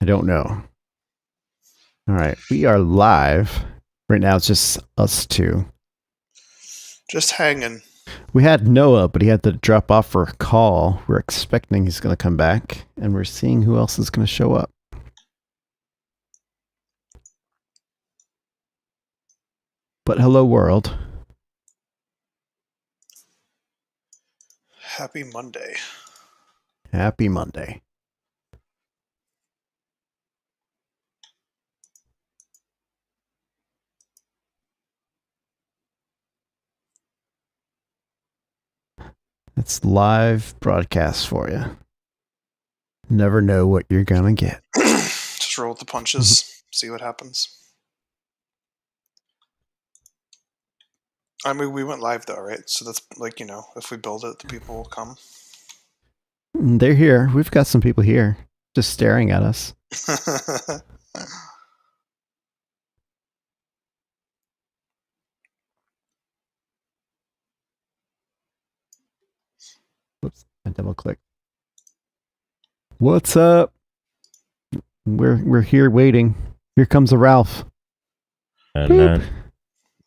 I don't know. All right, we are live. Right now it's just us two. Just hanging. We had Noah, but he had to drop off for a call. We're expecting he's going to come back, and we're seeing who else is going to show up. But hello, world. Happy Monday. Happy Monday. It's live broadcast for you. Never know what you're going to get. Just roll with the punches. See what happens. I mean, we went live though, right? So that's like, if we build it, the people will come. They're here. We've got some people here just staring at us. Whoops, I double clicked. What's up? We're here waiting. Here comes a Ralph. And then,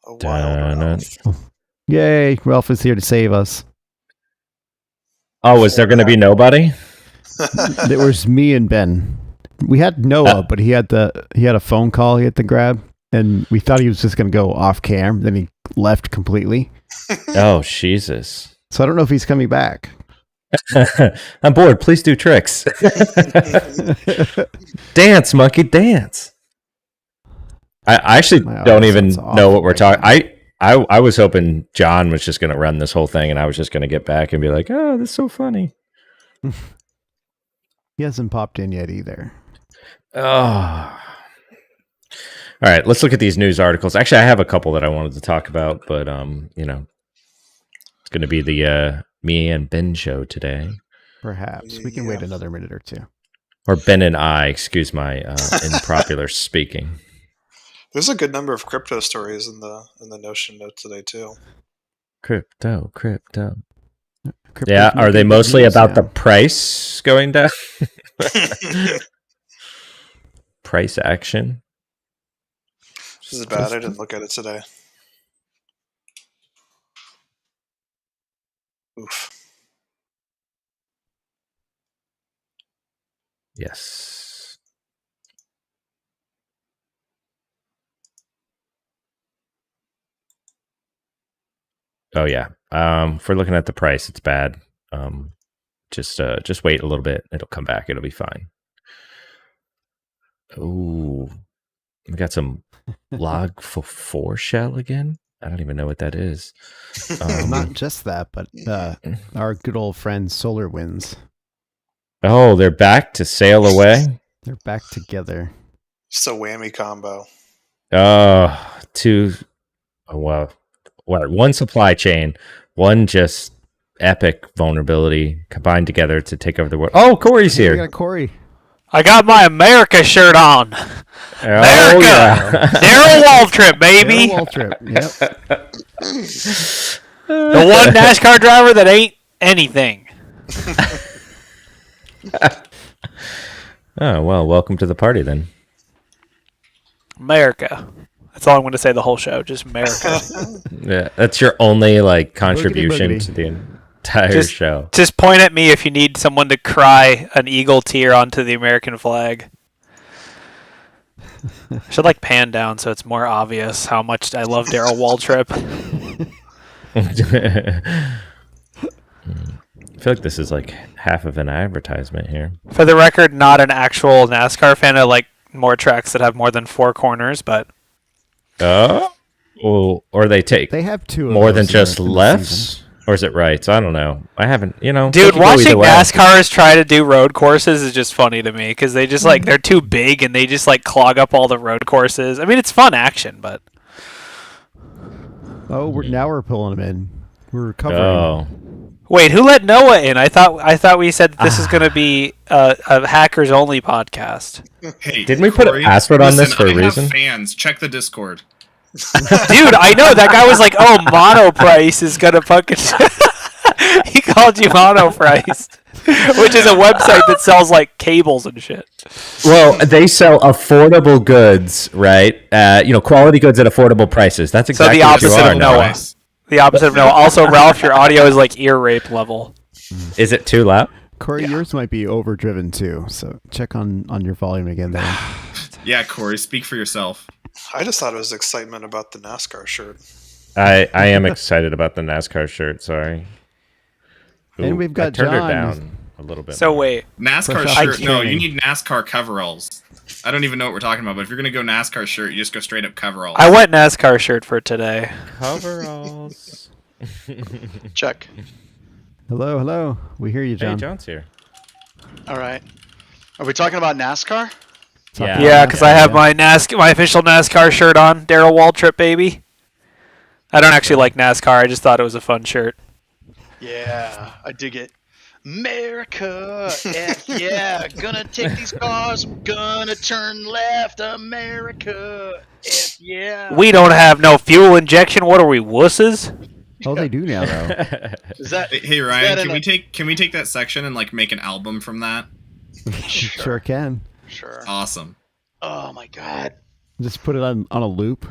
A wild Ralph. Yay, Ralph is here to save us. oh, is there going to be nobody? There was me and Ben. We had Noah, but he had a phone call he had to grab, and we thought he was just going to go off cam. Then he left completely. Oh, Jesus. So I don't know if he's coming back. I'm bored. Please do tricks. Dance, monkey, dance. I actually don't even know what we're talking. I was hoping John was just going to run this whole thing, and I was just going to get back and be like, "Oh, this is so funny." He hasn't popped in yet either. Oh. All right, let's look at these news articles. Actually, I have a couple that I wanted to talk about, but it's going to be the me and Ben show today. Perhaps we can wait another minute or two. Or Ben and I, excuse my improper speaking. There's a good number of crypto stories in the Notion note today too. Crypto. Yeah, are they mostly about the price going down? Price action? This is bad. I didn't look at it today. Oof. Yes. Oh yeah. If we're looking at the price, it's bad. Just wait a little bit. It'll come back. It'll be fine. Ooh, we got some log 4 shell again. I don't even know what that is. Not just that, but our good old friend Solar Winds. Oh, they're back to sail away. They're back together. Just a whammy combo. Well, one supply chain, one just epic vulnerability combined together to take over the world. Oh, Corey's here. We got Corey. I got my America shirt on. Oh, America! yeah. Darryl Waltrip, baby! Darryl Waltrip. Yep. The one NASCAR driver that ain't anything. Oh, well, welcome to the party then. America. That's all I'm going to say the whole show. Just America. Yeah, that's your only contribution boogity. to the entire show. Just point at me if you need someone to cry an eagle tear onto the American flag. I should pan down so it's more obvious how much I love Darryl Waltrip. I feel like this is half of an advertisement here. For the record, not an actual NASCAR fan. I like more tracks that have more than 4 corners, but or they have 2 of more those than just in the lefts, season. or is it rights? I don't know. I haven't, Dude, watching NASCARs try to do road courses is just funny to me because they just they're too big and they just clog up all the road courses. I mean, it's fun action, but Now we're pulling them in. We're recovering. Oh, wait, who let Noah in? I thought we said that this is going to be a hackers only podcast. Hey, didn't we put a password on this for a reason? Fans, check the Discord. Dude, I know that guy was like, "Oh, Monoprice is gonna fucking." He called you Monoprice. which is a website that sells like cables and shit. Well, they sell affordable goods, right? Quality goods at affordable prices. That's So exactly the what you opposite are, of Noah. Noah. The opposite of Noah. Also, Ralph, your audio is like ear rape level. Is it too loud? Corey, yours might be overdriven too. So check on your volume again there. Yeah, Corey, speak for yourself. I just thought it was excitement about the NASCAR shirt. I am excited about the NASCAR shirt. Sorry. And we've got I turned John. her down a little bit. So more. wait, NASCAR Fresh shirt. out No, training. you need NASCAR coveralls. I don't even know what we're talking about, but if you're going to go NASCAR shirt, you just go straight up coveralls. I went NASCAR shirt for today. Coveralls. Check. Hello. We hear you, Hey, John. John's here. All right. Are we talking about NASCAR? Yeah. Yeah, because I have my official NASCAR shirt on. Darrell Waltrip, baby. I don't actually like NASCAR. I just thought it was a fun shirt. Yeah, I dig it. America, F yeah, gonna take these cars, gonna turn left, America, F yeah. We don't have no fuel injection. What are we, wusses? Oh, they do now though. Is that Hey Ryan, that can we take that section and like make an album from that? Sure can. sure? Awesome. Oh my god. Just put it on a loop.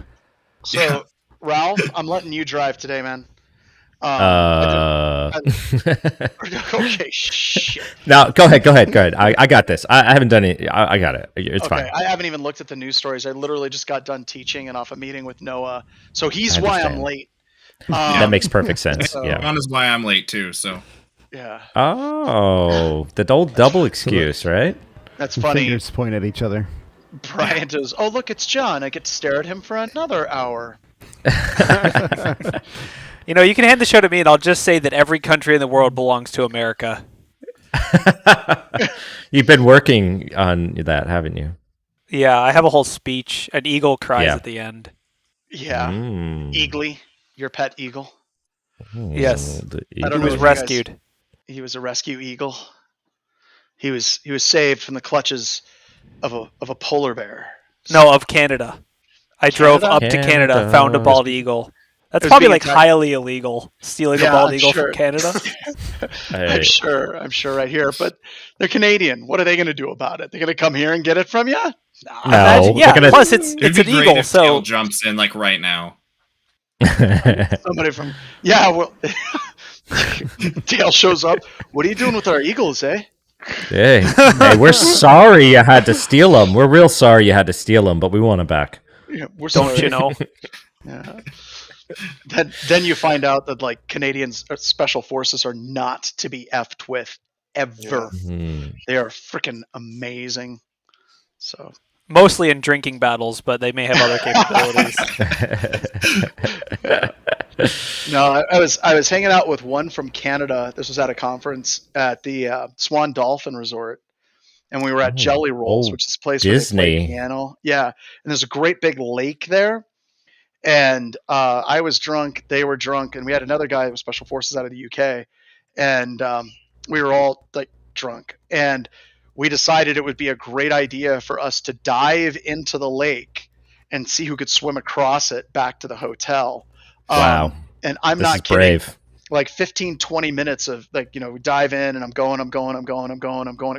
So Yeah. Ralph, I'm letting you drive today, man. Okay, shit. No, go ahead. I got this. I haven't done it. I got it. It's Okay, fine. I haven't even looked at the news stories. I literally just got done teaching and off a meeting with Noah, so he's I why I'm understand. late. That makes perfect sense. so- Yeah. That is why I'm late too. So Yeah, Oh, the old double excuse, right? that's And funny. Fingers point at each other. Brian does. Oh, look, it's John. I get to stare at him for another hour. You know, you can hand the show to me, and I'll just say that every country in the world belongs to America. You've been working on that, haven't you? Yeah, I have a whole speech. An eagle cries Yeah. at the end. Yeah, Mm. Eagly, your pet eagle. Yes. The I don't He know was if you guys- rescued. He was a rescue eagle. He was saved from the clutches of a polar bear. No, of Canada. I drove Canada? up to Canada, Canada. found a bald eagle. That's It was probably being like attacked- highly illegal, stealing a Yeah, bald I'm eagle sure. from Canada. I'm sure right here, but they're Canadian. What are they going to do about it? They're going to come here and get it from you? No, Imagine, yeah. they're gonna- Plus, it's it'd an be great eagle, if Dale so jumps in like right now. Somebody from well, Dale shows up. What are you doing with our eagles, eh? hey, we're sorry you had to steal them. We're real sorry you had to steal them, but we want them back. Yeah, we're don't sorry. you know? Yeah. Then you find out that like Canadians special forces are not to be effed with ever. Hmm. They are freaking amazing. So Mostly in drinking battles, but they may have other capabilities. no, I was hanging out with one from Canada. This was at a conference at the Swan Dolphin Resort, and we were at Oh, Jelly Rolls, oh, which is a place where they play Disney. piano. Yeah, and there's a great big lake there. And I was drunk, they were drunk, and we had another guy with special forces out of the UK, and we were all like drunk, and we decided it would be a great idea for us to dive into the lake and see who could swim across it back to the hotel. Wow. And I'm This is not kidding. brave. Like 15, 20 minutes of like, we dive in and I'm going,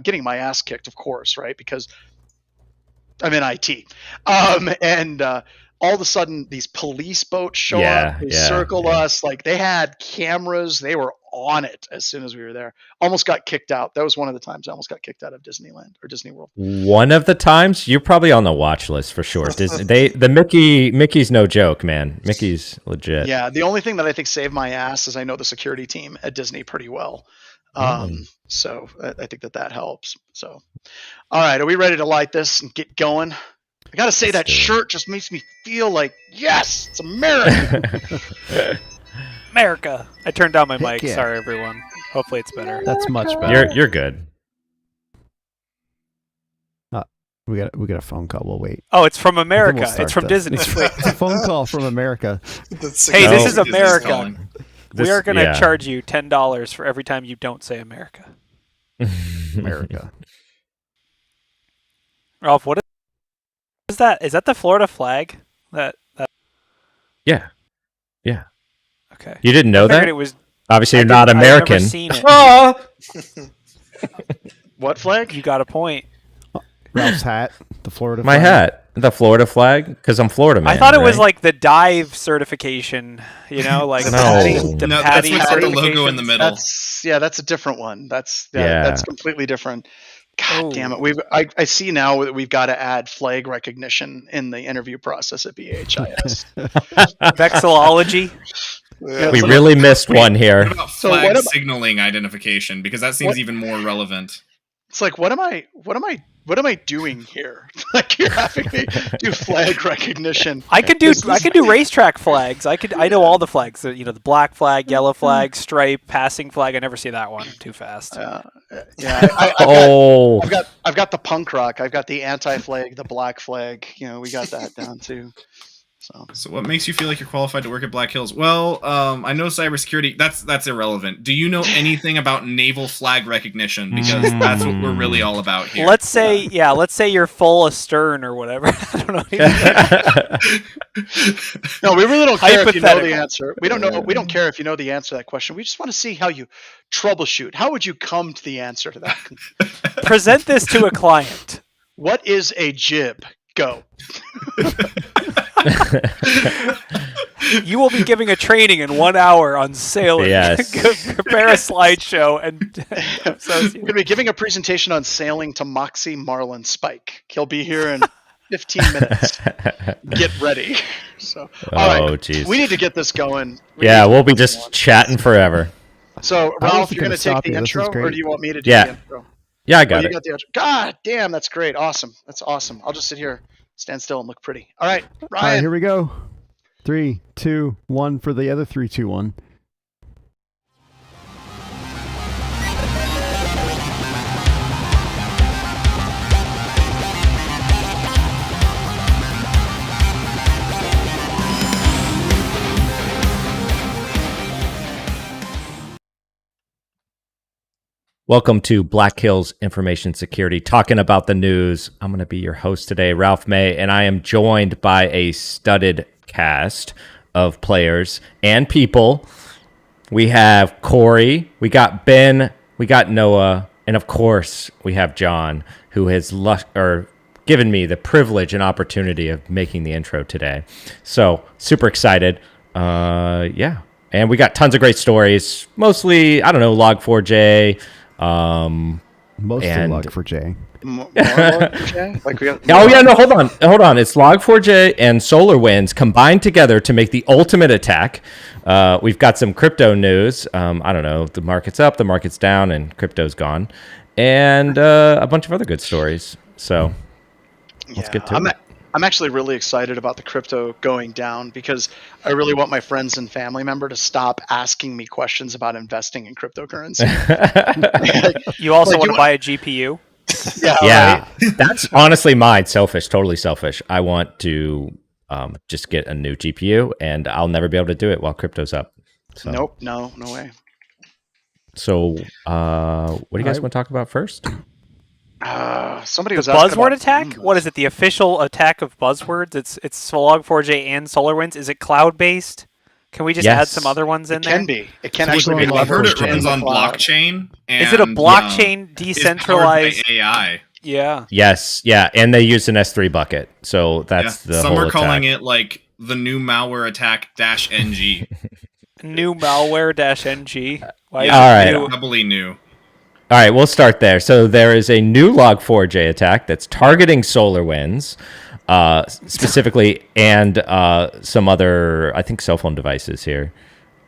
getting my ass kicked, of course, right? Because I'm in IT. And all of a sudden these police boats show up, they circle us, like they had cameras, they were on it as soon as we were there. Almost got kicked out. That was one of the times I almost got kicked out of Disneyland or Disney World. One of the times you're probably on the watch list for sure. Mickey's no joke, man. Mickey's legit. Yeah, the only thing that I think saved my ass is I know the security team at Disney pretty well. So I think that helps. So, all right, are we ready to light this and get going? I gotta say, that shirt just makes me feel like, yes, it's America. America. I turned down my Heck mic. yeah. Sorry, everyone. Hopefully it's better. That's much better. You're good. We got a phone call. We'll wait. Oh, it's from America. We'll start It's from this. Disney. It's a phone call from America. Hey, No. this is Disney's America. calling. We are going to Yeah. charge you $10 for every time you don't say America. America. Ralph, what is that? Is that the Florida flag? That Yeah. okay. You didn't know I figured that? it was. Obviously, I you're not didn't- I've never American. seen it. Ah! What flag? You got a point. Ralph's hat, the Florida My flag. hat, the Florida flag, because I'm Florida man. I thought it was right? like the dive certification, like No. the No, that's Patty what's got the logo in the certifications. middle. That's a different one. That's Yeah. that's completely different. God Oh. damn it! I see now that we've got to add flag recognition in the interview process at BHIS. Vexillology. Yeah, We so- really missed one What here. about So flag what about- signaling identification? Because that seems What- even more relevant. It's like, what am I doing here? Like, you're having me do flag recognition. I could do racetrack flags. I know all the flags. The black flag, yellow flag, stripe, passing flag. I never see that one. Too fast. Yeah, Oh, I've got the punk rock. I've got the anti-flag, the black flag. We got that down too. So what makes you feel like you're qualified to work at Black Hills? Well, I know cybersecurity. That's irrelevant. Do you know anything about naval flag recognition? Because that's what we're really all about here. Let's say you're full astern or whatever. I don't know. No, we really don't care if you know the Hypothetical. answer. We don't care if you know the answer to that question. We just want to see how you troubleshoot. How would you come to the answer to that? Present this to a client. What is a jib? Go. You will be giving a training in 1 hour on sailing. Yes. Prepare a slideshow and We're going to be giving a presentation on sailing to Moxie Marlin Spike. He'll be here in 15 minutes. Get ready. So, all right, jeez. we need to get this going. Yeah, we'll be just chatting forever. So, I Ralph, was you're going gonna to take stop the you. This is intro, or great. do you want me to do Yeah. the intro? Yeah, I Oh, got you it. got the intro. God damn, that's great. Awesome. That's awesome. I'll just sit here, stand still, and look pretty. All right, All right, Ryan. here we go. 3, 2, 1 for the other 3, 2, 1. Welcome to Black Hills Information Security, talking about the news. I'm going to be your host today, Ralph May, and I am joined by a studded cast of players and people. We have Corey, we got Ben, we got Noah, and of course, we have John, who has given me the privilege and opportunity of making the intro today. So, super excited. Yeah. And we got tons of great stories, mostly, I don't know, Log4j. Mostly And- Log4j. Like we got, Oh yeah, no, hold on. It's Log4j and SolarWinds combined together to make the ultimate attack. We've got some crypto news. I don't know, the market's up, the market's down, and crypto's gone, and a bunch of other good stories. So let's get to it. I'm actually really excited about the crypto going down because I really want my friends and family member to stop asking me questions about investing in cryptocurrency. You also Like, want you to buy a GPU? Yeah, that's honestly mine. Totally selfish. I want to just get a new GPU, and I'll never be able to do it while crypto's up. So. Nope, no way. So, what do you guys want to talk about first? Somebody was asking Buzzword about attack? What is it? The official attack of buzzwords? It's Log4j and SolarWinds. Is it cloud based? Can we just add Yes. some other ones in It there? can be. It can So actually we're be. going I've heard it Log4j. runs on Cloud. blockchain. And, Is it a blockchain is powered by decentralized? AI? Yeah. Yes, yeah, and they use an S3 bucket, so that's the Some whole are calling attack. it like the new malware attack -ng. New malware-ng. Why is All it right. new? Doubly new. All right, we'll start there. So there is a new Log4j attack that's targeting SolarWinds, specifically, and some other, I think, cell phone devices here.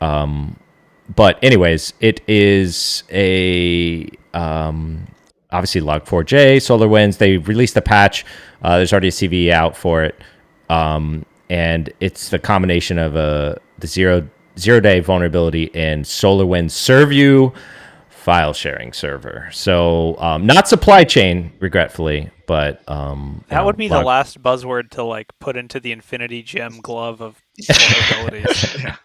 But anyways, it is a obviously Log4j, SolarWinds. They released the patch. There's already a CVE out for it, and it's the combination of the zero-day vulnerability in SolarWinds ServView file sharing server. So not supply chain, regretfully, but That would be the last buzzword to like put into the Infinity Gem glove of vulnerabilities.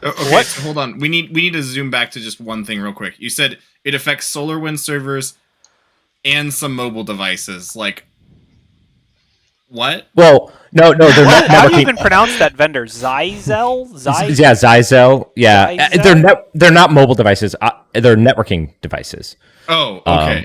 Okay, so hold on. We need to zoom back to just one thing real quick. You said it affects SolarWinds servers and some mobile devices. Like, What? Well, no, they're not How do you networking. even pronounce that vendor? Zyzel? Yeah, Zyzel. Yeah, Zyzel? they're not mobile devices. They're networking devices. Oh,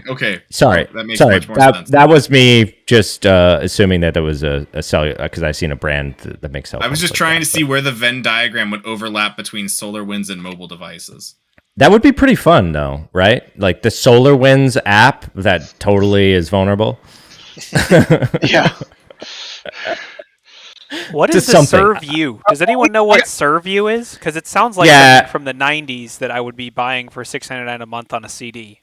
okay. Sorry, That makes sorry. much more sense. That was me just assuming that it was a cellular because I've seen a brand that makes cell I was phones just like trying that, to see where the Venn diagram would overlap between SolarWinds and mobile devices. That would be pretty fun, though, right? Like the SolarWinds app that totally is vulnerable. Yeah. What is Just the something. ServU? Does anyone know what ServU is? Because it sounds like Yeah. something from the 90s that I would be buying for $6.99 a month on a CD.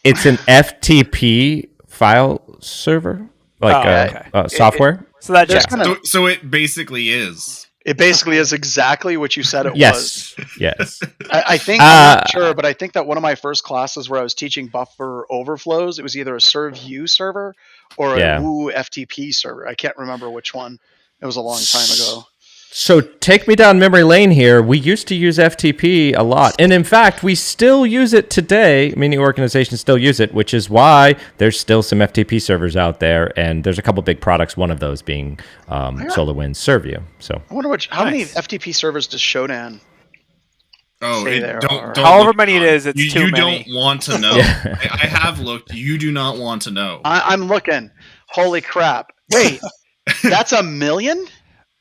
It's an FTP file server, like okay. software. So that There's checks. kind of- So it basically is. It basically is exactly what you said it was. Yes. I think, I'm not sure, but I think that one of my first classes where I was teaching buffer overflows, it was either a ServU server or Yeah. a Woo FTP server. I can't remember which one. It was a long time ago. So take me down memory lane here. We used to use FTP a lot. And in fact, we still use it today. Many organizations still use it, which is why there's still some FTP servers out there. And there's a couple big products, one of those being SolarWinds ServU. So I wonder how many Nice. FTP servers does Shodan? Oh, Say there don't, are. don't However look, many it John. is, it's you, too you many. don't want to know. Yeah. I have looked. You do not want to know. I'm looking. Holy crap. Wait, that's 1 million?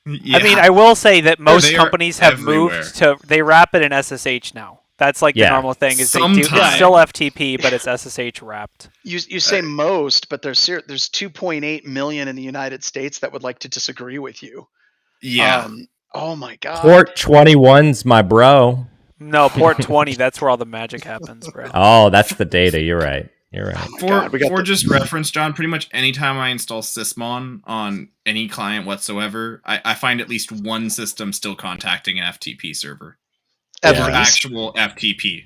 Yeah. I mean, I will say that most they are companies have everywhere. moved to, they wrap it in SSH now. That's like Yeah. the normal thing is they do, it's Sometime. still FTP, but it's SSH wrapped. You say most, but there's 2.8 million in the United States that would like to disagree with you. yeah. Oh my god. Port 21's my bro. No, port 20, that's where all the magic happens, bro. Oh, that's the data. You're right. You're right. God, we got For the- just reference, John, pretty much anytime I install Sysmon on any client whatsoever, I find at least one system still contacting an FTP server. At Or least. actual FTP.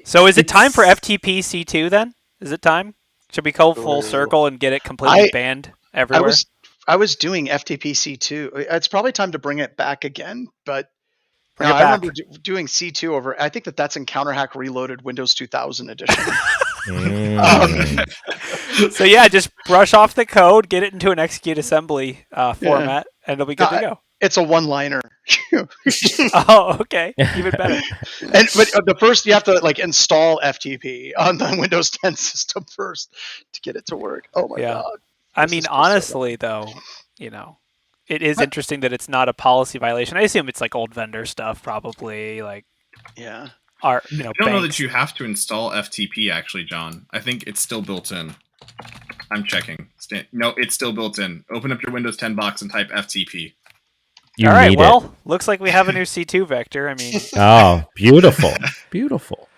So is it time for It's- FTP C2 then? Is it time? Should we go full circle and get it completely banned everywhere? I was doing FTP C2. It's probably time to bring it back again, but Bring no, it I back. remember doing C2 over. I think that's in Counterhack Reloaded Windows 2000 edition. So yeah, just brush off the code, get it into an execute assembly format, and it'll be good to go. It's a one-liner. Oh, okay, even better. But the first you have to like install FTP on the Windows 10 system first to get it to work. Oh my Yeah. god. I This mean, is so honestly, though, it is interesting that it's not a policy violation. I assume it's like old vendor stuff, probably like Yeah. our, I don't know banks. that you have to install FTP, actually, John. I think it's still built in. I'm checking. No, it's still built in. Open up your Windows 10 box and type FTP. You All right, need well, looks like we have a new C2 vector. I mean, it. Oh, beautiful. Beautiful.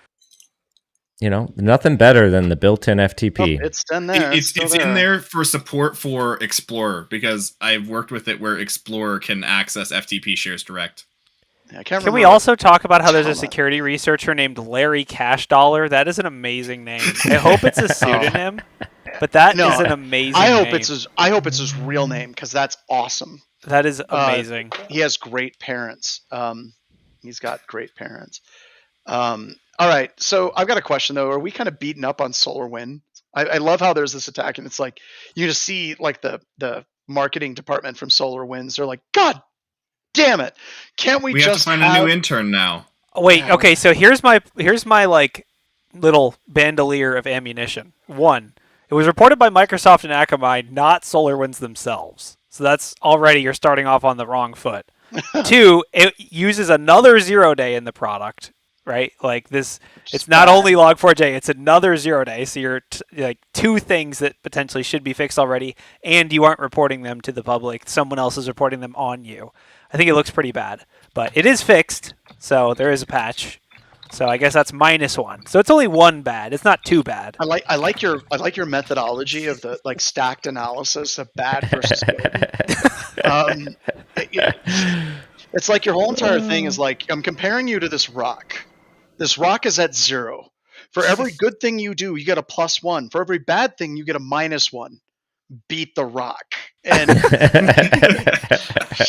Nothing better than the built-in FTP. Oh, it's in there. It's still in there for support for Explorer because I've worked with it where Explorer can access FTP shares direct. Yeah, I can't can we remember. also talk about how there's a Trauma. security researcher named Larry Cash Dollar? That is an amazing name. I hope it's a pseudonym, but that No, is an amazing I hope name. it's his real name because that's awesome. That is amazing. He has great parents. He's got great parents. All right, so I've got a question though. Are we kind of beaten up on SolarWinds? I love how there's this attack, and it's like you just see like the marketing department from SolarWinds. They're like, God damn it! Can't we We have just to find a new intern now. Wait, okay, so here's my like little bandolier of ammunition. One, it was reported by Microsoft and Akamai, not SolarWinds themselves. So that's already you're starting off on the wrong foot. Two, it uses another 0-day in the product, right? Like this, it's not only Log4j, it's another 0-day. So you're like two things that potentially should be fixed already, and you aren't reporting them to the public. Someone else is reporting them on you. I think it looks pretty bad, but it is fixed. So there is a patch. So I guess that's -1. So it's only one bad. It's not too bad. I like your methodology of the like stacked analysis of bad versus good. It's like your whole entire thing is like I'm comparing you to this rock. This rock is at 0. For every good thing you do, you get a +1. For every bad thing, you get a -1. Beat the rock. And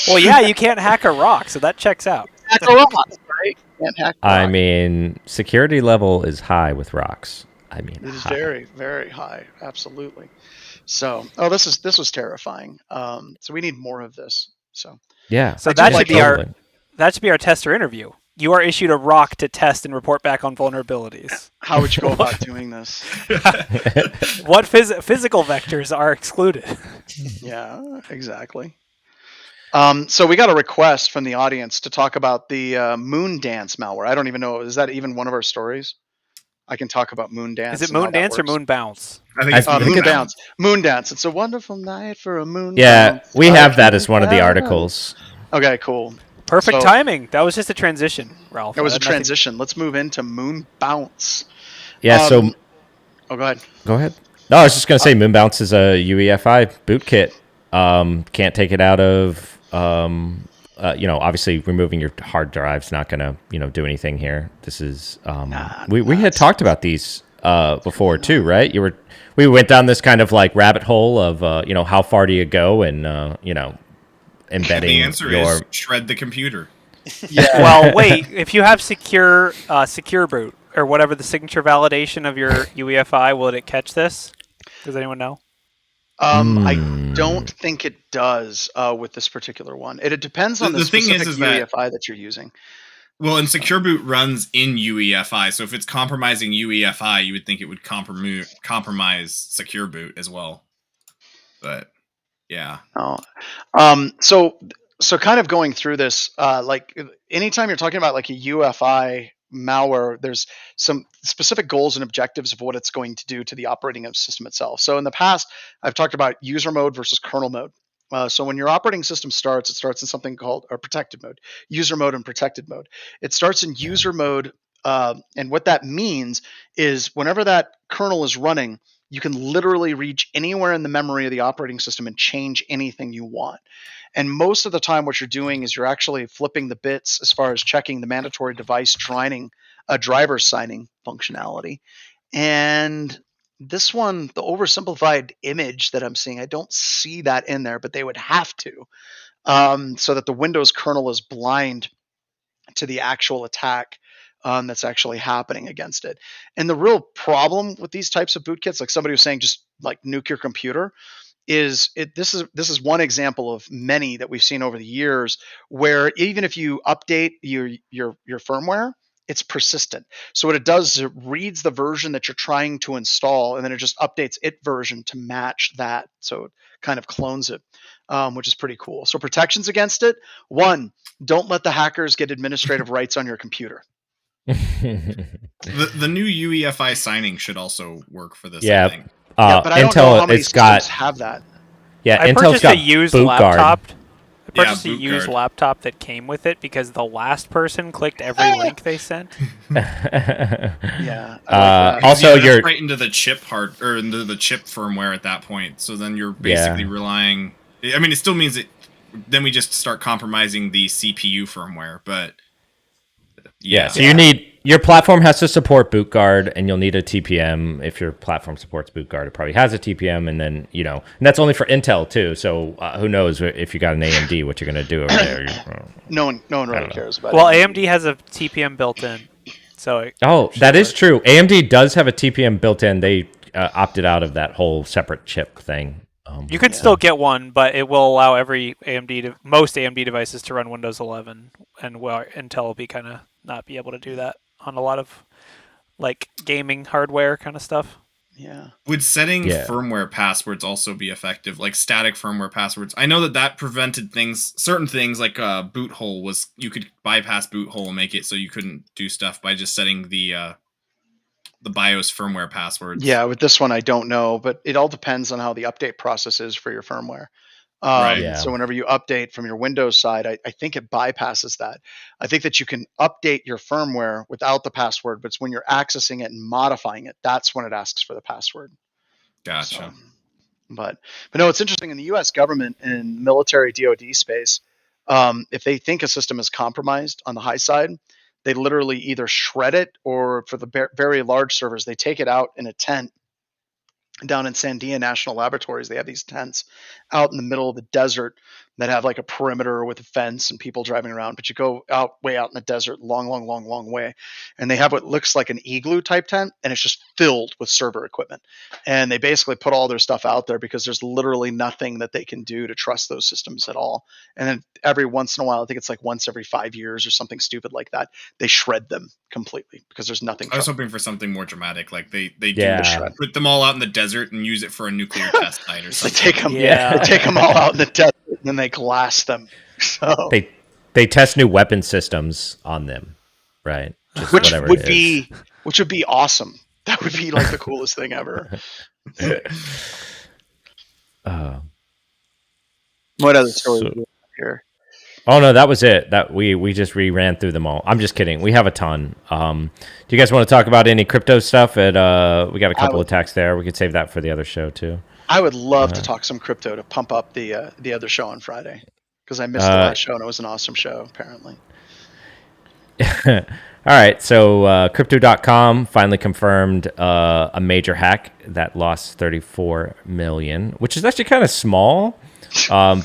Well, yeah, you can't hack a rock, so that checks out. hack a rock, right? Can't hack a I rock. mean, security level is high with rocks. I mean, It is high. very, very high. Absolutely. So, this was terrifying. So we need more of this. So Yeah. So I do that like should be totally. that should be our tester interview. You are issued a rock to test and report back on vulnerabilities. how would you go about doing this? What physical vectors are excluded? Yeah, exactly. So we got a request from the audience to talk about the Moon Dance malware. I don't even know. Is that even one of our stories? I can talk about Moon Dance. Is it and how Moon that Dance or works. Moon Bounce? I think it's I think Moon it's- Bounce. Moon Dance. It's a wonderful night for a moon Yeah, bounce. we I have that can as one of the tell. articles. Okay, cool. Perfect So- timing. That was just a transition, Ralph. It was I a had nothing- transition. Let's move into Moon Bounce. Yeah, so Oh, go ahead. go ahead. No, I was just going to say Moonbounce is a UEFI boot kit. Can't take it out of, obviously removing your hard drive's not going to, do anything here. This is, we had talked about these before too, right? We went down this kind of like rabbit hole of, how far do you go and, embedding The answer your... is shred the computer. Yeah. Well, wait. If you have secure boot or whatever the signature validation of your UEFI, will it catch this? Does anyone know? I don't think it does with this particular one. It depends on the The thing specific is that- UEFI that you're using. Well, and Secure Boot runs in UEFI, so if it's compromising UEFI, you would think it would compromise Secure Boot as well. But yeah, Oh. So kind of going through this, like anytime you're talking about like a UEFI malware, there's some specific goals and objectives of what it's going to do to the operating system itself. So in the past, I've talked about user mode versus kernel mode. So when your operating system starts, it starts in something called a protected mode, user mode and protected mode. It starts in user mode, and what that means is whenever that kernel is running, you can literally reach anywhere in the memory of the operating system and change anything you want. And most of the time, what you're doing is you're actually flipping the bits as far as checking the mandatory device driver signing functionality. And this one, the oversimplified image that I'm seeing, I don't see that in there, but they would have to, so that the Windows kernel is blind to the actual attack that's actually happening against it. And the real problem with these types of bootkits, like somebody was saying, just like nuke your computer, this is one example of many that we've seen over the years where even if you update your firmware, it's persistent. So what it does is it reads the version that you're trying to install and then it just updates its version to match that. So it kind of clones it, which is pretty cool. So protections against it: 1, don't let the hackers get administrative rights on your computer. the new UEFI signing should also work for this. Yeah. I think. Yeah, but I don't know how many it's got systems have that. yeah. I Intel's purchased got a used boot laptop. guard. I purchased a boot used guard. laptop that came with it because the last person clicked every link they sent. Yeah. I like that. Also, that's your right into the chip into the chip firmware at that point. So then you're basically relying. I mean, it still means it. Then we just start compromising the CPU firmware, but yeah. So you need your platform has to support boot guard, and you'll need a TPM. If your platform supports boot guard, it probably has a TPM, and then and that's only for Intel too. So who knows if you got an AMD, what you're going to do over there? No one really cares about Well, it. AMD has a TPM built in, so That is true. AMD does have a TPM built in. They opted out of that whole separate chip thing. you can still get one, but it will allow most AMD devices to run Windows 11, and Intel will be kind of not be able to do that on a lot of like gaming hardware kind of stuff. Yeah. Would setting firmware passwords also be effective, like static firmware passwords? I know that prevented certain things like boot hole you could bypass boot hole and make it so you couldn't do stuff by just setting the BIOS firmware passwords. Yeah, with this one, I don't know, but it all depends on how the update process is for your firmware. Right. Yeah. So whenever you update from your Windows side, I think it bypasses that. I think that you can update your firmware without the password, but it's when you're accessing it and modifying it, that's when it asks for the password. Gotcha. So, but no, it's interesting in the U.S. government and military DoD space. If they think a system is compromised on the high side, they literally either shred it, or for the very large servers, they take it out in a tent down in Sandia National Laboratories. They have these tents out in the middle of the desert that have like a perimeter with a fence and people driving around. But you go way out in the desert, long way, and they have what looks like an igloo type tent, and it's just filled with server equipment. And they basically put all their stuff out there because there's literally nothing that they can do to trust those systems at all. And then every once in a while, I think it's like once every 5 years or something stupid like that, they shred them completely because there's nothing. I was hoping for something more dramatic, like they put them all out in the desert and use it for a nuclear test site or something. They take them all out in the desert and then they glass them. So they test new weapon systems on them, right? Just which would be awesome. That would be like the coolest thing ever. What other stories do you have here? Oh no, that was it. That we just ran through them all. I'm just kidding. We have a ton. Do you guys want to talk about any crypto stuff? We got a couple of attacks there. We could save that for the other show too. I would love to talk some crypto to pump up the other show on Friday because I missed the last show and it was an awesome show apparently. All right, so Crypto.com finally confirmed a major hack that lost 34 million, which is actually kind of small.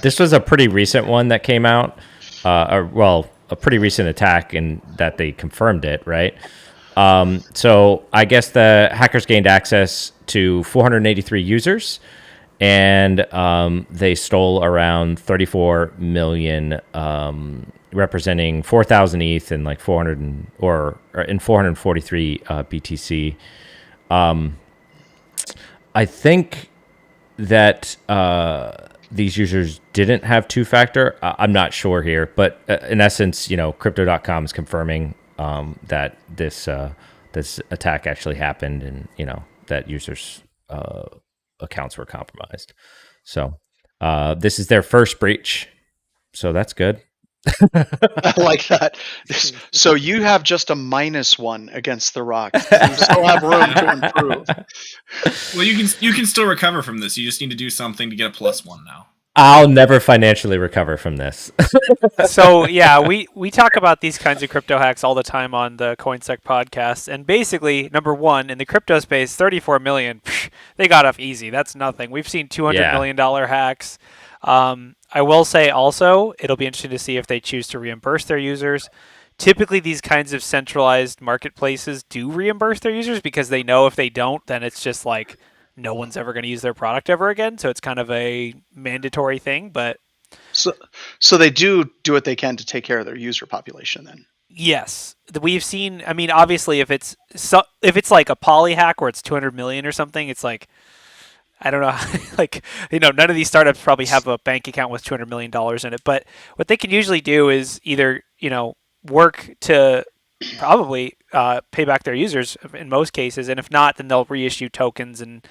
This was a pretty recent one that came out, a pretty recent attack in that they confirmed it, right? So I guess the hackers gained access to 483 users, and they stole around 34 million, representing 4,000 ETH and like 443 BTC. I think that these users didn't have two-factor. I'm not sure here, but in essence, Crypto.com is confirming that this attack actually happened, and that users' accounts were compromised. So this is their first breach, so that's good. I like that. So you have just a -1 against the rocks. You still have room to improve. Well, you can still recover from this. You just need to do something to get a +1 now. I'll never financially recover from this. So yeah, we talk about these kinds of crypto hacks all the time on the CoinSec podcast. And basically, number one, in the crypto space, 34 million, they got off easy. That's nothing. We've seen $200 million hacks. I will say also, it'll be interesting to see if they choose to reimburse their users. Typically, these kinds of centralized marketplaces do reimburse their users because they know if they don't, then it's just like no one's ever going to use their product ever again. So it's kind of a mandatory thing. But so they do what they can to take care of their user population then. Yes, we've seen. I mean, obviously, if it's like a poly hack where it's 200 million or something, it's like, I don't know, like, none of these startups probably have a bank account with $200 million in it. But what they can usually do is either, work to probably pay back their users in most cases. And if not, then they'll reissue tokens and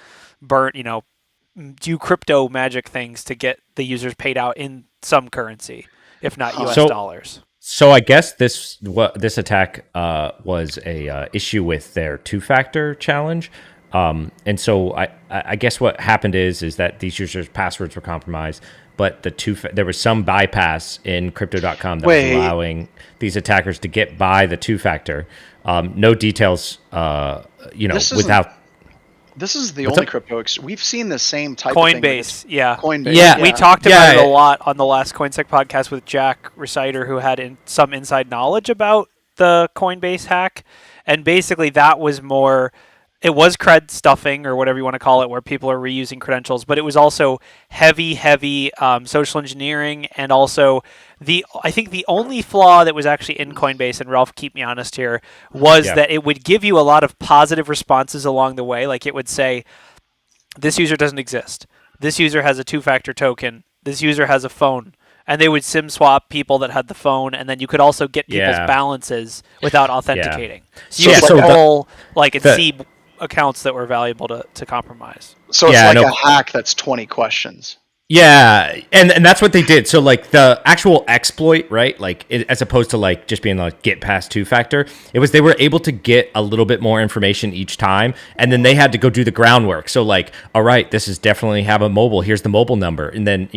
do crypto magic things to get the users paid out in some currency, if not US dollars. So I guess this attack was a issue with their two-factor challenge. And so I guess what happened is that these users' passwords were compromised, but there was some bypass in Crypto.com that was allowing these attackers to get by the two-factor. No details, without. This is the only crypto. We've seen the same type Coinbase, of thing. Coinbase. Yeah. We talked about it a lot on the last CoinSec podcast with Jack Reciter, who had some inside knowledge about the Coinbase hack. And basically that was more... It was cred stuffing or whatever you want to call it, where people are reusing credentials, but it was also heavy social engineering, and also I think the only flaw that was actually in Coinbase, and Ralph, keep me honest here, was that it would give you a lot of positive responses along the way. Like it would say, this user doesn't exist. This user has a two-factor token. This user has a phone. And they would SIM swap people that had the phone, and then you could also get people's balances without authenticating. So you could pull and see accounts that were valuable to compromise. So it's a hack that's 20 questions. Yeah, and that's what they did. So like the actual exploit, right? Like as opposed to like just being like get past two-factor, it was they were able to get a little bit more information each time, and then they had to go do the groundwork. So like, all right, this is definitely have a mobile. Here's the mobile number, and then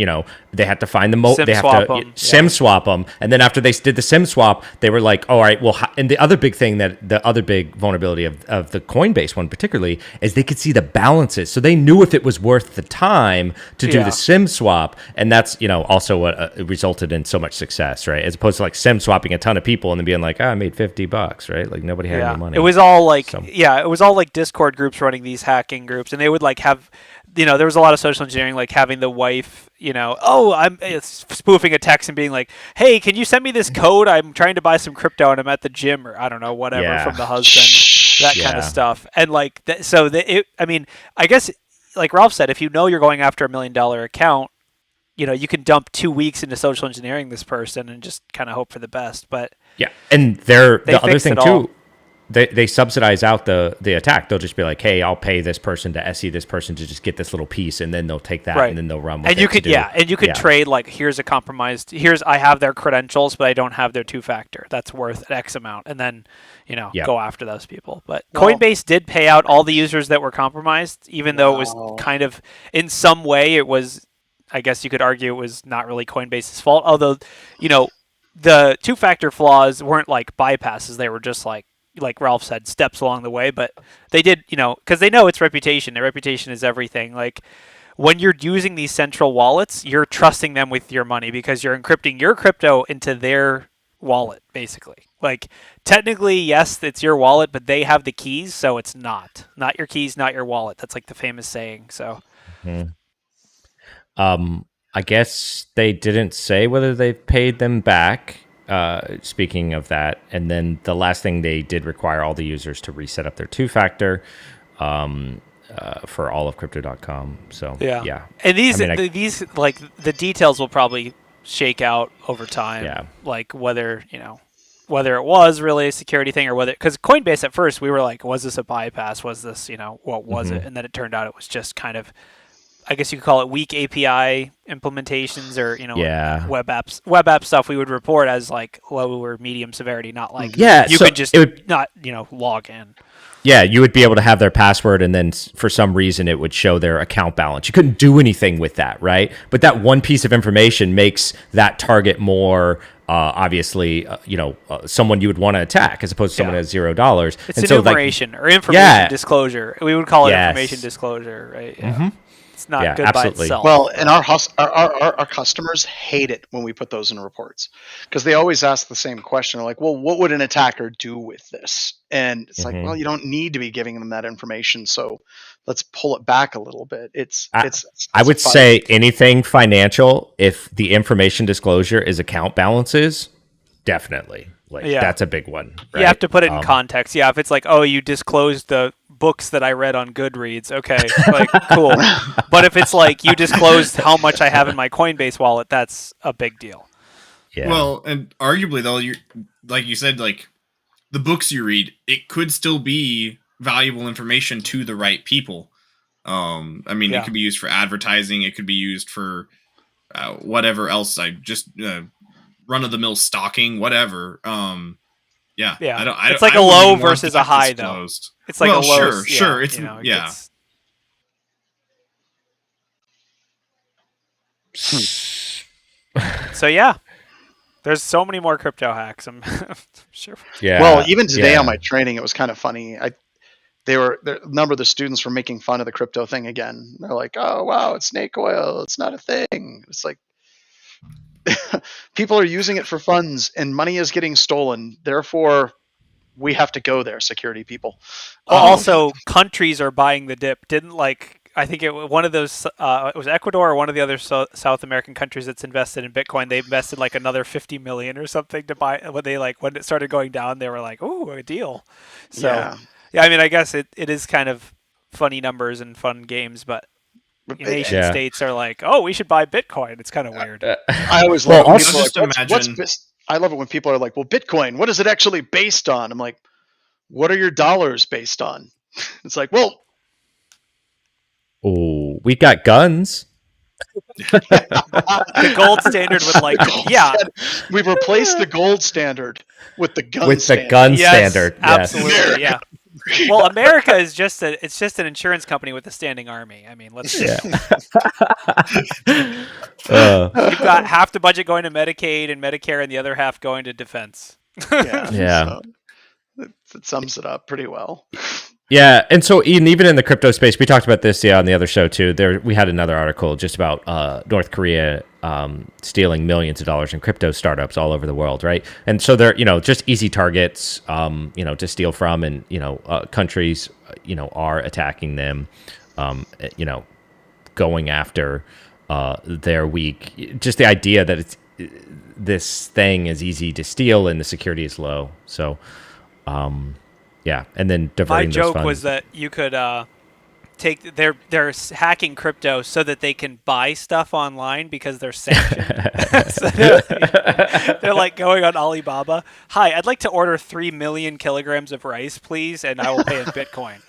they have to find the they have to SIM swap them, and then after they did the SIM swap, they were like, all right, well, and the other big thing the other big vulnerability of the Coinbase one particularly is they could see the balances, so they knew if it was worth the time to do the SIM sim swap, and that's also what resulted in so much success, right? As opposed to like sim swapping a ton of people and then being like, I made $50, right? Like nobody had any money. It was all like it was all like Discord groups running these hacking groups, and they would like have, there was a lot of social engineering, like having the wife, I'm spoofing a text and being like, hey, can you send me this code? I'm trying to buy some crypto and I'm at the gym, or I don't know, whatever, from the husband, that kind of stuff. And like, I guess, like Ralph said, if you're going after $1 million account, you can dump 2 weeks into social engineering this person and just kind of hope for the best. But and the other thing too, they subsidize out the attack. They'll just be like, hey, I'll pay this person to SE this person to just get this little piece, and then they'll take that and then they'll run with it. And you could trade, like, here's a compromised, I have their credentials, but I don't have their 2-factor. That's worth X amount. And then, go after those people. But Coinbase did pay out all the users that were compromised, even though it was kind of, in some way, it was, I guess you could argue it was not really Coinbase's fault. Although, the 2-factor flaws weren't like bypasses. They were just like Ralph said, steps along the way. But they did, because they know it's reputation. Their reputation is everything. Like, when you're using these central wallets, you're trusting them with your money because you're encrypting your crypto into their wallet, basically. Like, technically, yes, it's your wallet, but they have the keys, so it's not your keys, not your wallet. That's like the famous saying. So, I guess they didn't say whether they've paid them back. Speaking of that, and then the last thing, they did require all the users to reset up their 2-factor for all of crypto.com. So and these like the details will probably shake out over time. Like whether it was really a security thing or whether, because Coinbase at first we were like, was this a bypass? Was this what was it? And then it turned out it was just kind of, I guess you could call it weak API implementations or, web apps. Web app stuff we would report as like low or medium severity, not like you could just not, log in. Yeah, you would be able to have their password and then for some reason it would show their account balance. You couldn't do anything with that, right? But that one piece of information makes that target more obviously, someone you would want to attack as opposed to someone who has $0. It's enumeration or information disclosure. We would call it information disclosure, right? Yeah. It's not good by itself. Well, and our customers hate it when we put those in reports because they always ask the same question. They're like, well, what would an attacker do with this? And it's like, well, you don't need to be giving them that information. So let's pull it back a little bit. I would say anything financial, if the information disclosure is account balances, definitely. That's a big one. Right? You have to put it in context. Yeah, if it's like, oh, you disclosed the books that I read on Goodreads, okay, like cool. But if it's like you disclosed how much I have in my Coinbase wallet, that's a big deal. Yeah. Well, and arguably though, you like you said, like the books you read, it could still be valuable information to the right people. It could be used for advertising. It could be used for whatever else. Run of the mill stalking, whatever. It's like a low versus a high, though. It's like a low. Sure. It's So there's so many more crypto hacks. I'm sure. Yeah. Well, even today on my training, it was kind of funny. A number of the students were making fun of the crypto thing again. They're like, "Oh wow, it's snake oil. It's not a thing." It's like. People are using it for funds and money is getting stolen. Therefore, we have to go there, security people. Also, countries are buying the dip. I think one of those, it was Ecuador or one of the other South American countries that's invested in Bitcoin. They invested like another 50 million or something to buy when it started going down, they were like, "Ooh, a deal." So, I guess it is kind of funny numbers and fun games, but nation states are like, "Oh, we should buy Bitcoin." It's kind of weird. I always love it. I love it when people are like, "Well, Bitcoin, what is it actually based on?" I'm like, "What are your dollars based on?" It's like, well, we got guns. The gold standard would we've replaced the gold standard with the gun standard. Absolutely, yeah. Well, America is just an insurance company with a standing army. I mean, let's just you've got half the budget going to Medicaid and Medicare and the other half going to defense. So it sums it up pretty well. Yeah, and so even in the crypto space, we talked about this on the other show too. We had another article just about North Korea stealing millions of dollars in crypto startups all over the world, right? And so they're just easy targets, to steal from, and countries are attacking them, going after their weak. Just the idea that this thing is easy to steal and the security is low, so. Yeah, and then diverting My those joke funds. was that you could take they're hacking crypto so that they can buy stuff online because they're sanctioned. So they're like going on Alibaba. Hi, I'd like to order 3 million kilograms of rice, please, and I will pay in Bitcoin.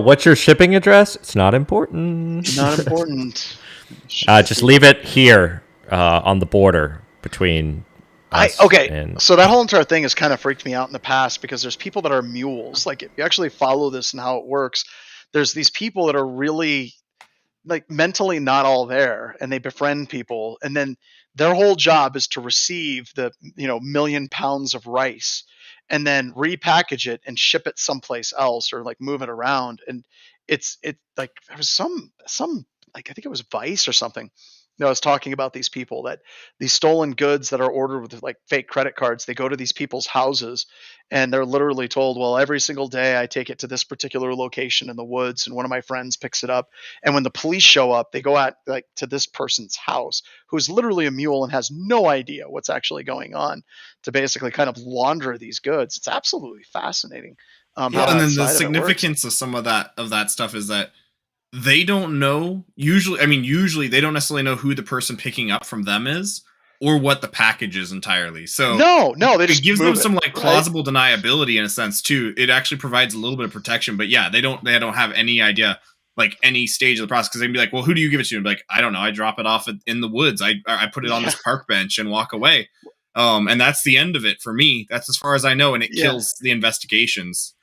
What's your shipping address? It's not important. Not important. Just leave it here on the border between. So that whole entire thing has kind of freaked me out in the past because there's people that are mules. Like if you actually follow this and how it works, there's these people that are really like mentally not all there, and they befriend people, and then their whole job is to receive the million pounds of rice and then repackage it and ship it someplace else or like move it around. And it like there was some like I think it was Vice or something. I was talking about these people that these stolen goods that are ordered with like fake credit cards, they go to these people's houses and they're literally told, well, every single day I take it to this particular location in the woods and one of my friends picks it up. And when the police show up, they go out like to this person's house who's literally a mule and has no idea what's actually going on to basically kind of launder these goods. It's absolutely fascinating. And then the significance of some of that stuff is that they don't know usually they don't necessarily know who the person picking up from them is or what the package is entirely. So no, they just it gives them some like plausible deniability in a sense too. It actually provides a little bit of protection, but yeah, they don't have any idea like any stage of the process because they'd be like, well, who do you give it to? And be like, I don't know. I drop it off in the woods. I put it on this park bench and walk away. And that's the end of it for me. That's as far as I know, and it kills the investigations.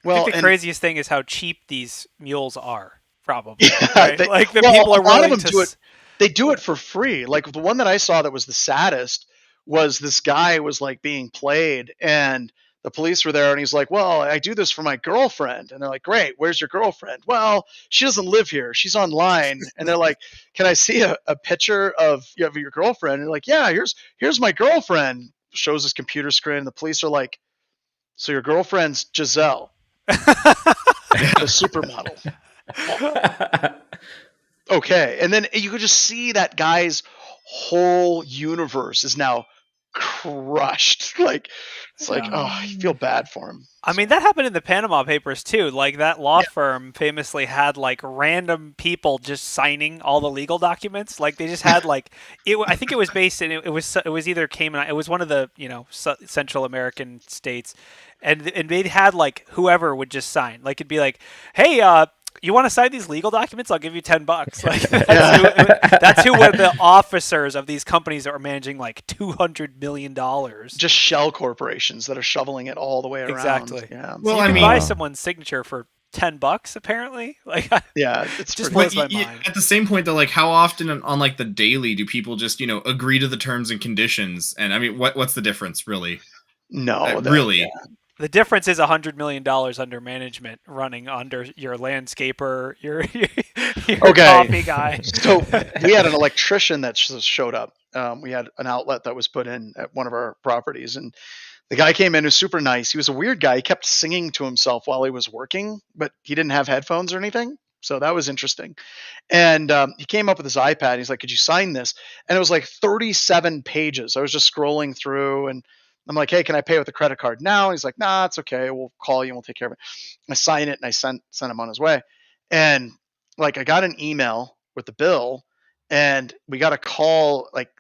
Well, I think the craziest thing is how cheap these mules are. Probably, right? People are willing to do it. They do it for free. Like the one that I saw that was the saddest was this guy was like being played, and the police were there, and he's like, "Well, I do this for my girlfriend," and they're like, "Great, where's your girlfriend?" "Well, she doesn't live here. She's online." And they're like, "Can I see a picture of your girlfriend?" And they're like, "Yeah, here's my girlfriend." Shows his computer screen. And the police are like, "So your girlfriend's Giselle, the supermodel." Okay, and then you could just see that guy's whole universe is now crushed. Like it's like, oh, I feel bad for him. I mean, that happened in the Panama Papers too. Like that law firm famously had like random people just signing all the legal documents. Like they just had like I think it was based in it was either Cayman. It was one of the Central American states, and they had like whoever would just sign. Like it'd be like, hey, you want to sign these legal documents? I'll give you $10. Like that's who were the officers of these companies that were managing like $200 million. Just shell corporations that are shoveling it all the way around. Exactly. Yeah. Well, you can buy someone's signature for $10 apparently. Like yeah, it's just blows my mind. At the same point though, like how often on like the daily do people just agree to the terms and conditions? And I mean, what's the difference really? No, really. Yeah. The difference is $100 million under management running under your landscaper, your coffee guy. So we had an electrician that showed up. We had an outlet that was put in at one of our properties, and the guy came in, who was super nice. He was a weird guy. He kept singing to himself while he was working, but he didn't have headphones or anything. So that was interesting. And he came up with his iPad. He's like, "Could you sign this?" And it was like 37 pages. I was just scrolling through, and I'm like, "Hey, can I pay with a credit card now?" He's like, "Nah, it's okay. We'll call you and we'll take care of it." I sign it and I sent him on his way. And like I got an email with the bill, and we got a call like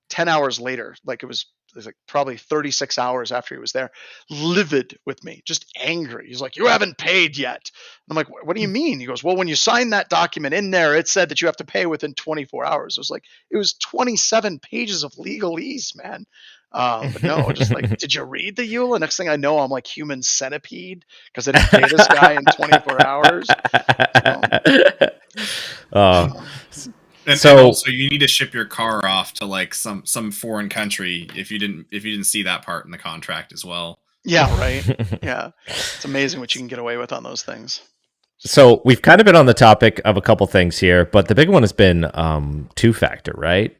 10 hours later. Like it was like probably 36 hours after he was there, livid with me, just angry. He's like, "You haven't paid yet." And I'm like, "What do you mean?" He goes, "Well, when you signed that document in there, it said that you have to pay within 24 hours. I was like, it was 27 pages of legalese, man. But no, just like, did you read the EULA? Next thing I know, I'm like human centipede because I didn't pay this guy in 24 hours. So you need to ship your car off to like some foreign country if you didn't see that part in the contract as well. Yeah, right. Yeah, it's amazing what you can get away with on those things. So we've kind of been on the topic of a couple things here, but the big one has been two-factor, right?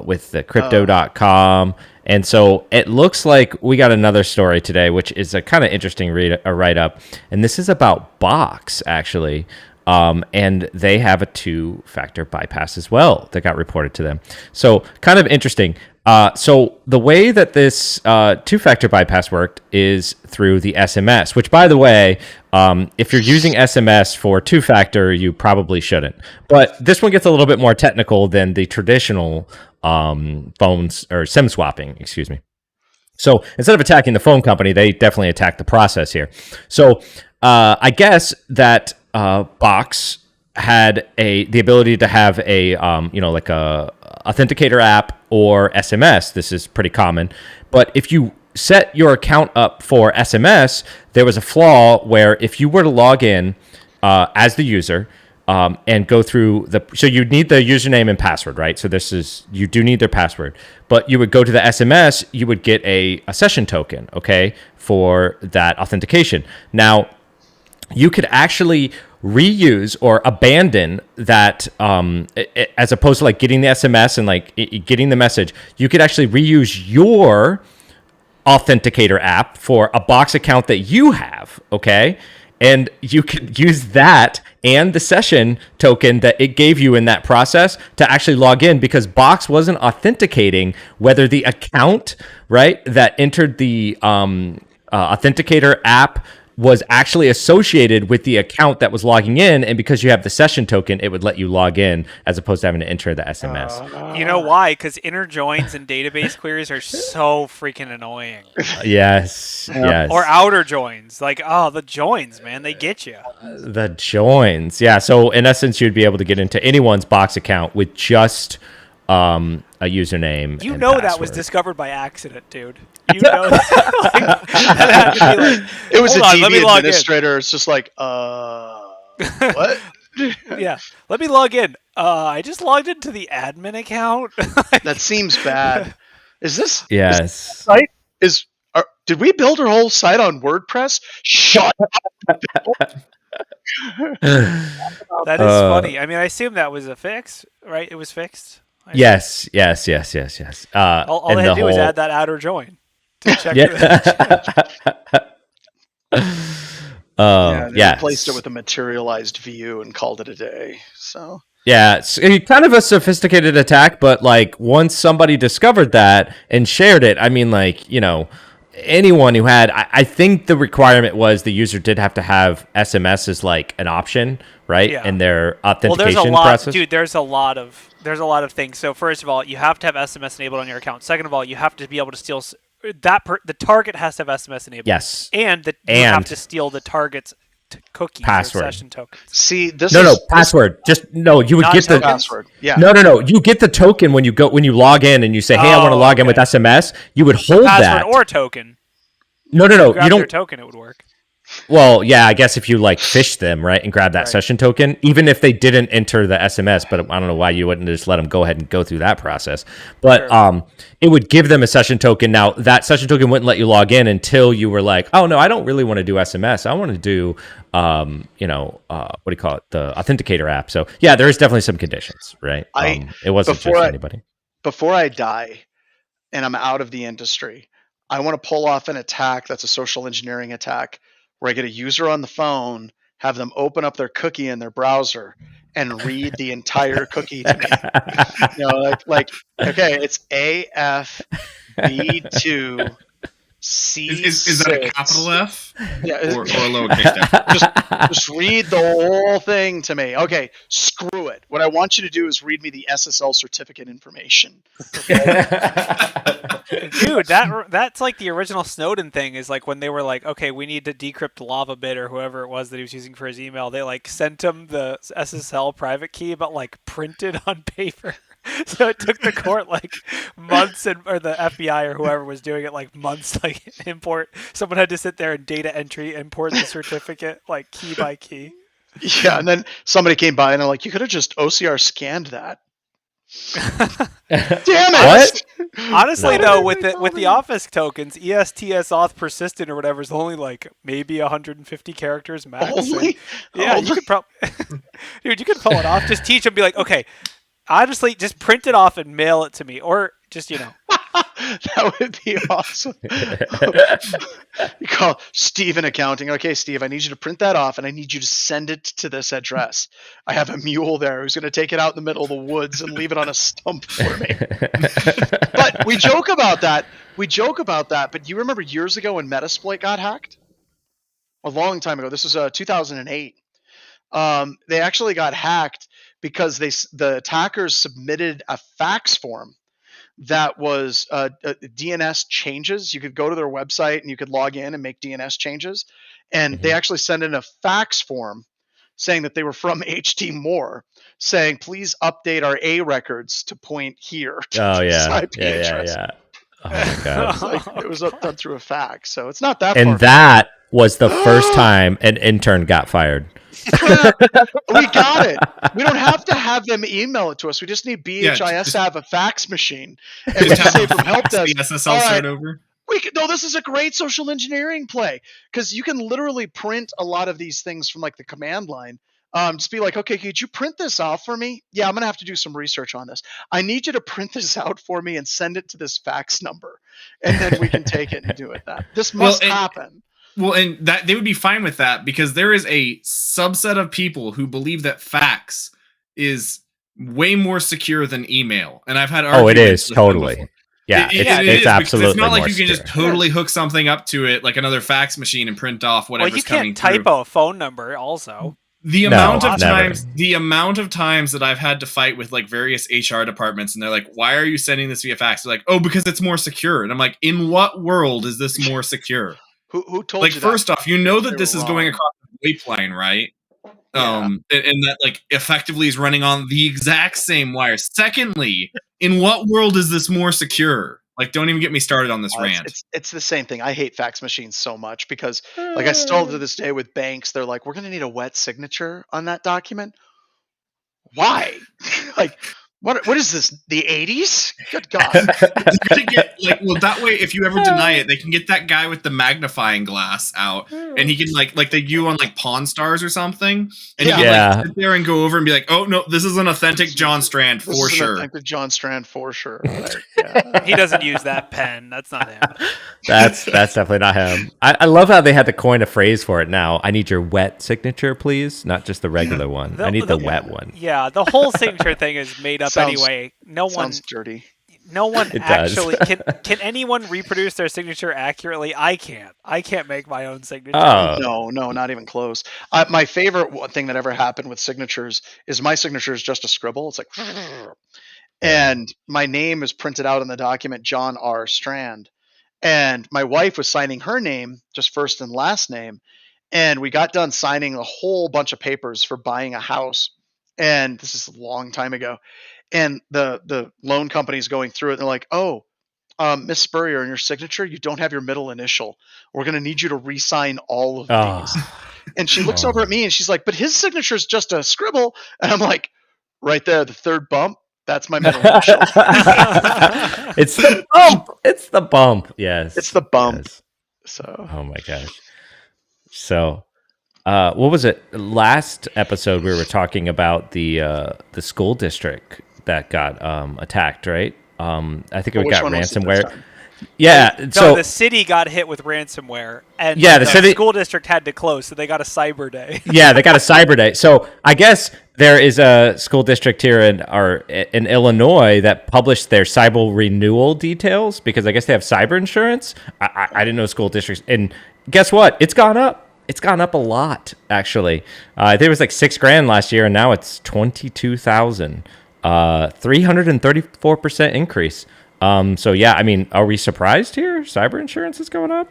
With the crypto.com. And so it looks like we got another story today, which is a kind of interesting write-up. And this is about Box, actually. And they have a two-factor bypass as well that got reported to them. So kind of interesting. So the way that this two-factor bypass worked is through the SMS, which, by the way, if you're using SMS for two-factor, you probably shouldn't. But this one gets a little bit more technical than the traditional phones or SIM swapping, excuse me. So instead of attacking the phone company, they definitely attack the process here. So I guess that Box had the ability to have a like a authenticator app or SMS. This is pretty common. But if you set your account up for SMS, there was a flaw where if you were to log in as the user and go through so you need the username and password, right? So you do need their password, but you would go to the SMS, you would get a session token, okay, for that authentication. Now, you could actually reuse or abandon that as opposed to like getting the SMS and like getting the message. You could actually reuse your authenticator app for a Box account that you have, okay? And you could use that and the session token that it gave you in that process to actually log in, because Box wasn't authenticating whether the account, right, that entered the authenticator app was actually associated with the account that was logging in, and because you have the session token, it would let you log in as opposed to having to enter the SMS. You know why? Because inner joins and database queries are so freaking annoying. Yes. Or outer joins. Like, the joins, man, they get you. The joins. Yeah, so in essence, you'd be able to get into anyone's Box account with just a username. You and know password. that was discovered by accident, dude. You know that. That had to be like, It was a hold on, let me DB log administrator. It's just like, what? Yeah, let me log in. I just logged into the admin account. That seems bad. Is this Yes. site? Did we build our whole site on WordPress? Shut up. That is funny. I mean, I assume that was a fix, right? It was fixed. Yes. All I had to do was add that outer join to check They replaced it with a materialized view and called it a day. So yeah, it's kind of a sophisticated attack, but like once somebody discovered that and shared it, I mean, like, anyone who had, I think the requirement was the user did have to have SMS as like an option, right? Yeah. In their authentication there's a lot, process. Dude, there's a lot of things. So first of all, you have to have SMS enabled on your account. Second of all, you have to be able to steal the target has to have SMS enabled. Yes. And you have to steal the target's cookies password. or session tokens. see, password. You would get the password. Yeah. No. You get the token when you log in and you say, "Hey, I want to log in with SMS." You would hold that password or token. No. You You don't. their token, it would work. Well, yeah, I guess if you like fish them, right, and grab that session token, even if they didn't enter the SMS, but I don't know why you wouldn't just let them go ahead and go through that process. But it would give them a session token. Now, that session token wouldn't let you log in until you were like, oh, no, I don't really want to do SMS. I want to do, what do you call it? The authenticator app. So, yeah, there is definitely some conditions, right? It wasn't just anybody. Before I die and I'm out of the industry, I want to pull off an attack that's a social engineering attack where I get a user on the phone, have them open up their cookie in their browser and read the entire cookie to me. Like okay, it's AFB2 C. Is that a capital F? Yeah, or a lowercase F? Just read the whole thing to me. Okay, screw it. What I want you to do is read me the SSL certificate information. Dude, that's like the original Snowden thing. Is like when they were like, okay, we need to decrypt LavaBit or whoever it was that he was using for his email. They like sent him the SSL private key, but like printed on paper. So it took the court like months, or the FBI or whoever was doing it like months, like import. Someone had to sit there and data entry import the certificate like key by key. Yeah, and then somebody came by and they're like, you could have just OCR scanned that. Damn it! What? Honestly, No. though, with the Office tokens, ESTS auth persistent or whatever is only like maybe 150 characters max. Only? Yeah, you could probably, dude, you could pull it off. Just teach them, be like, okay, honestly, just print it off and mail it to me, or just That would be awesome. You call Steve in accounting. Okay, Steve, I need you to print that off and I need you to send it to this address. I have a mule there who's going to take it out in the middle of the woods and leave it on a stump for me. But we joke about that. But you remember years ago when Metasploit got hacked? A long time ago. This was 2008. They actually got hacked because the attackers submitted a fax form that was DNS changes. You could go to their website and you could log in and make DNS changes. And they actually sent in a fax form saying that they were from HT Moore, saying, please update our A records to point here. Oh, this yeah. IP address. Yeah. Oh, my God. It was done through a fax. So it's not that And far. that was the first time an intern got fired. We got it. We don't have to have them email it to us. We just need BHIS to have a fax machine. And we Just can say have from help the desk, SSL all right, start over. this is a great social engineering play because you can literally print a lot of these things from like the command line. Just be like, okay, could you print this off for me? Yeah, I'm going to have to do some research on this. I need you to print this out for me and send it to this fax number. And then we can take it and do it. This must happen. Well, and that they would be fine with that because there is a subset of people who believe that fax is way more secure than email. And I've had arguments. Oh, it is with them totally. before. Yeah, It it's is, absolutely. it's not like more you can secure. just totally hook something up to it, like another fax machine, and print off well, whatever's you coming can't through. typo a phone number. Also, The No, amount of never. times that I've had to fight with like various HR departments, and they're like, "Why are you sending this via fax?" They're like, "Oh, because it's more secure." And I'm like, "In what world is this more secure?" Who told Like, you first off, you know They that this were is going wrong. across the WAP line, right? Yeah. And that like effectively is running on the exact same wire. Secondly, in what world is this more secure? Like, don't even get me started on this rant. It's the same thing. I hate fax machines so much because, like, I still to this day with banks, they're like, we're going to need a wet signature on that document. Why? Like, what is this? The 80s? Good God. That way, if you ever deny it, they can get that guy with the magnifying glass out, and he can like they do on like Pawn Stars or something, and he can like sit there and go over and be like, "Oh no, this is an authentic John Strand for sure." Authentic John Strand for sure. Right? Yeah. he doesn't use that pen. That's not him. That's definitely not him. I love how they had to coin a phrase for it now. I need your wet signature, please, not just the regular one. I need the wet one. Yeah, the whole signature thing is made up Sounds- anyway. Sounds dirty. No one It does. actually can anyone reproduce their signature accurately? I can't. I can't make my own signature. Oh. No, not even close. My favorite thing that ever happened with signatures is my signature is just a scribble. It's like, and my name is printed out in the document, John R. Strand. And my wife was signing her name, just first and last name. And we got done signing a whole bunch of papers for buying a house. And this is a long time ago. And the loan company's going through it. And they're like, oh, Miss Spurrier, in your signature, you don't have your middle initial. We're going to need you to re-sign all of these. And she looks over at me and she's like, but his signature is just a scribble. And I'm like, right there, the third bump, that's my middle initial. It's the bump. It's the bump. Yes. It's the bump. Yes. So, Oh my gosh. So, what was it? Last episode we were talking about the school district that got attacked, right? I think it which got one was it this ransomware. time? Yeah. No, So the city got hit with ransomware, and Yeah, the the city- school district had to close, so they got a cyber day. yeah, they got a cyber day. So I guess there is a school district here in Illinois that published their cyber renewal details because I guess they have cyber insurance. I didn't know school districts. And guess what? It's gone up. It's gone up a lot, actually. I think it was like $6,000 last year, and now it's $22,000. 334% increase. So yeah, I mean, are we surprised here? Cyber insurance is going up.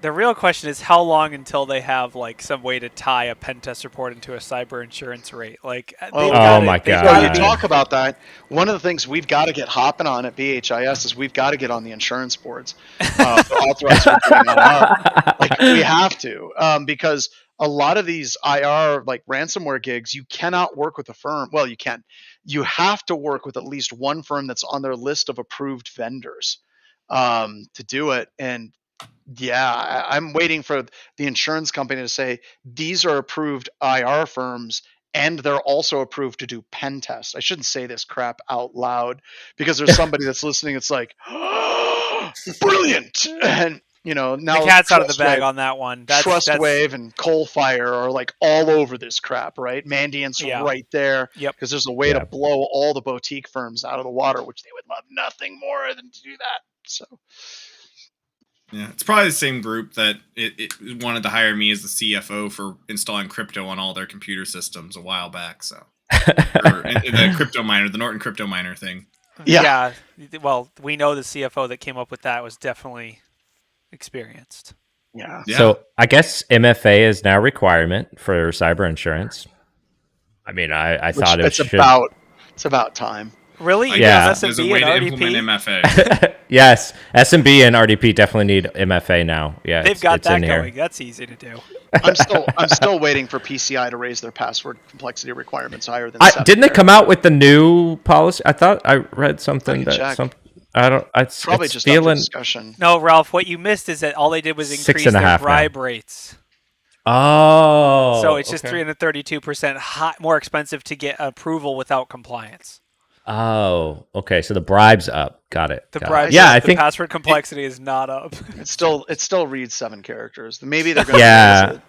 The real question is how long until they have like some way to tie a pen test report into a cyber insurance rate. Like, Oh my God. Well, you talk about that. One of the things we've got to get hopping on at BHIS is we've got to get on the insurance boards for authorized recruiting on up. Like, we have to because a lot of these IR like ransomware gigs, you cannot work with a firm. Well, you can. You have to work with at least one firm that's on their list of approved vendors to do it. And yeah, I'm waiting for the insurance company to say these are approved IR firms and they're also approved to do pen tests. I shouldn't say this crap out loud because there's somebody that's listening. It's like, brilliant. And, now the cat's out of the bag on that one. That's Trustwave and Coalfire are like all over this crap, right? Mandiant's right there. Yep. Because there's a way to blow all the boutique firms out of the water, which they would love nothing more than to do that. So. Yeah, it's probably the same group that it wanted to hire me as the CFO for installing crypto on all their computer systems a while back. So, the crypto miner, the Norton crypto miner thing. Yeah. Well, we know the CFO that came up with that was definitely experienced. Yeah. So I guess MFA is now a requirement for cyber insurance. I mean, I thought it's about time. Really? Yeah. There's a SMB way to and implement RDP? MFA. Yes, SMB and RDP definitely need MFA now. Yeah, They've got it's that in here. going. That's easy to do. I'm still waiting for PCI to raise their password complexity requirements higher than. Didn't they come out with the new policy? I thought I read something that I don't. It's probably just after discussion. No, Ralph. What you missed is that all they did was increase their bribe rates. Oh, so it's just 332% more expensive to get approval without compliance. Oh, okay. So the bribe's up. Got it. The bribe. Yeah, I the think password complexity is not up. It still reads 7 characters. Maybe they're going to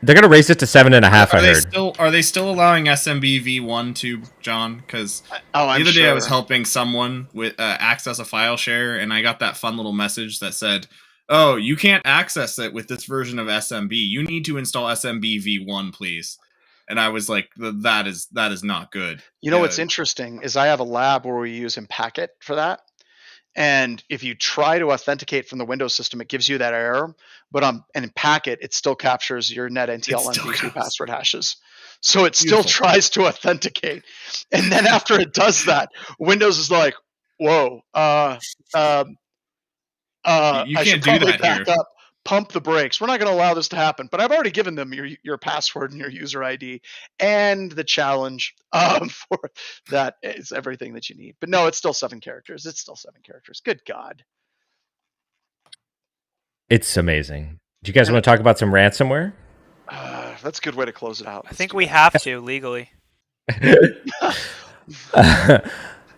they're going to raise it to 7.5. Are they still allowing SMB v1 to John? Because the other day I was helping someone with access a file share, and I got that fun little message that said, "Oh, you can't access it with this version of SMB. You need to install SMB v1, please." And I was like, that is not good. What's interesting is I have a lab where we use Impacket for that. And if you try to authenticate from the Windows system, it gives you that error. But in Packet, it still captures your NetNTL MD2 password hashes. So it still tries to authenticate. And then after it does that, Windows is like, whoa, you can't do that here. Pump the brakes. We're not going to allow this to happen. But I've already given them your password and your user ID, and the challenge for that is everything that you need. But no, it's still 7 characters. Good God. It's amazing. Do you guys want to talk about some ransomware? That's a good way to close it out. I think we have to legally.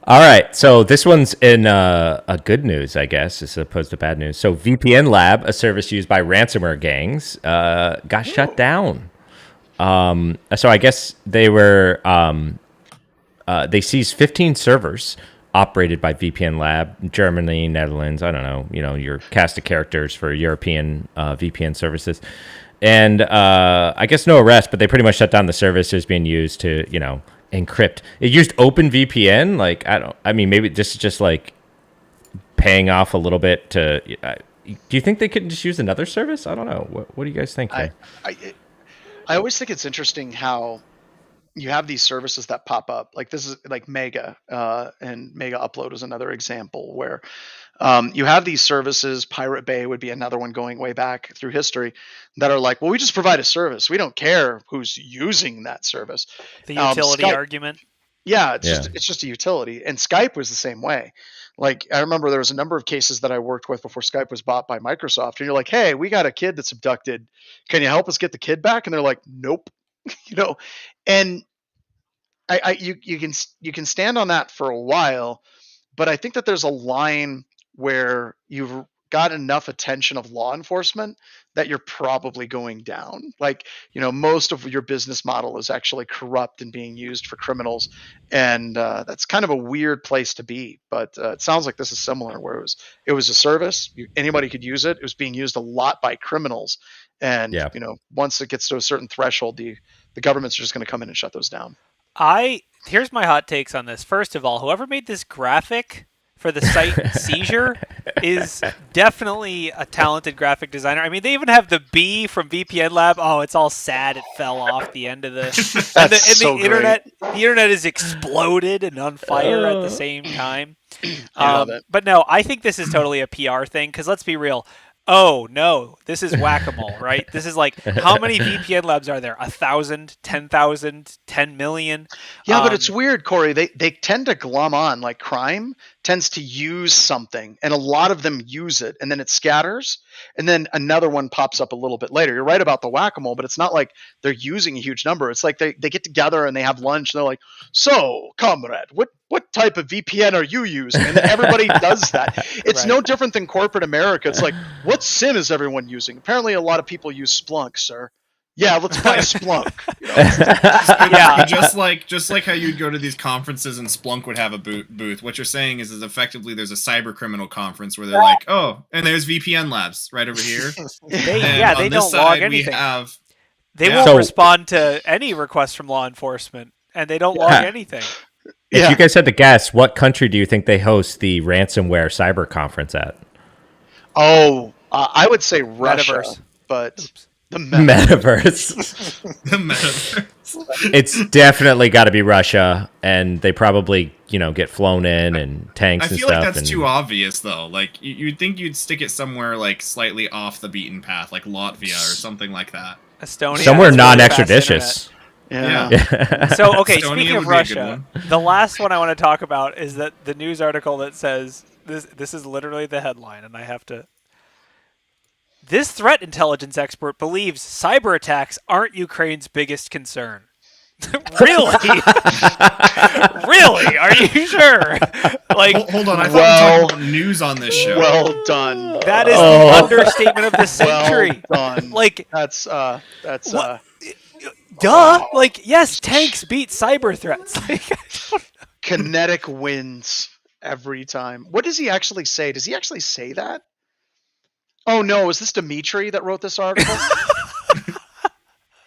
All right, so this one's in a good news, I guess, as opposed to bad news. So VPN Lab, a service used by ransomware gangs, got shut down. So I guess they were they seized 15 servers operated by VPN Lab, Germany, Netherlands. I don't know, your cast of characters for European VPN services, and I guess no arrest, but they pretty much shut down the services being used to, encrypt. It used OpenVPN. Like, maybe this is just like paying off a little bit to. Do you think they could just use another service? I don't know. What do you guys think? I always think it's interesting how you have these services that pop up. Like this is like Mega, and Mega Upload is another example where you have these services. Pirate Bay would be another one going way back through history that are like, well, we just provide a service. We don't care who's using that service. The utility argument. Yeah, it's just a utility. And Skype was the same way. Like, I remember there was a number of cases that I worked with before Skype was bought by Microsoft. And you're like, hey, we got a kid that's abducted. Can you help us get the kid back? And they're like, nope. And you can stand on that for a while, but I think that there's a line where you've got enough attention of law enforcement that you're probably going down. Like, most of your business model is actually corrupt and being used for criminals. And that's kind of a weird place to be. But it sounds like this is similar, where it was a service. Anybody could use it. It was being used a lot by criminals. And, once it gets to a certain threshold, the government's just going to come in and shut those down. Here's my hot takes on this. First of all, whoever made this graphic for the site seizure is definitely a talented graphic designer. I mean, they even have the B from VPN Lab. Oh, it's all sad. It fell off the end of the so the internet. The internet is exploded and on fire at the same time. I love it. But no, I think this is totally a PR thing, because let's be real. oh no, this is whack-a-mole, right? This is like, how many VPN labs are there? 1,000, 10,000, 10 million? Yeah, but it's weird, Corey. They tend to glom on, like crime tends to use something, and a lot of them use it, and then it scatters, and then another one pops up a little bit later. You're right about the whack-a-mole, but it's not like they're using a huge number. It's like they get together and they have lunch, and they're like, so, comrade, what type of VPN are you using? And then everybody does that. It's Right. no different than corporate America. It's like, what SIM is everyone using? Apparently, a lot of people use Splunk, sir. Yeah, let's buy Splunk. You know, Yeah. just like how you'd go to these conferences and Splunk would have a booth. What you're saying is effectively there's a cyber criminal conference where they're like, oh, and there's VPN labs right over here. They And on don't this log side, anything. They Yeah. won't So- respond to any requests from law enforcement, and they don't log Yeah. anything. If you guys had to guess, what country do you think they host the ransomware cyber conference at? Oh, I would say Russia, Metaverse. but the metaverse. Metaverse. the metaverse. It's definitely got to be Russia, and they probably, get flown in and tanks I and feel stuff. like that's and too obvious, though. Like, you'd think you'd stick it somewhere, like, slightly off the beaten path, like Latvia or something like that. Estonia. somewhere has really fast non-extraditious. Yeah. internet. So, okay, Estonia speaking of would be a good Russia, one. the last one I want to talk about is that the news article that says this is literally the headline, and I have to. This threat intelligence expert believes cyber attacks aren't Ukraine's biggest concern. Really? Really? Are you sure? Like, Hold on, I thought Well- we talked about news on this show. Well done. that is Oh. the understatement of the century. Well done. Like, that's What? duh. Like, yes, tanks beat cyber threats. Like, I don't kinetic wins every time. What does he actually say? Does he actually say that? Oh no, is this Dimitri that wrote this article?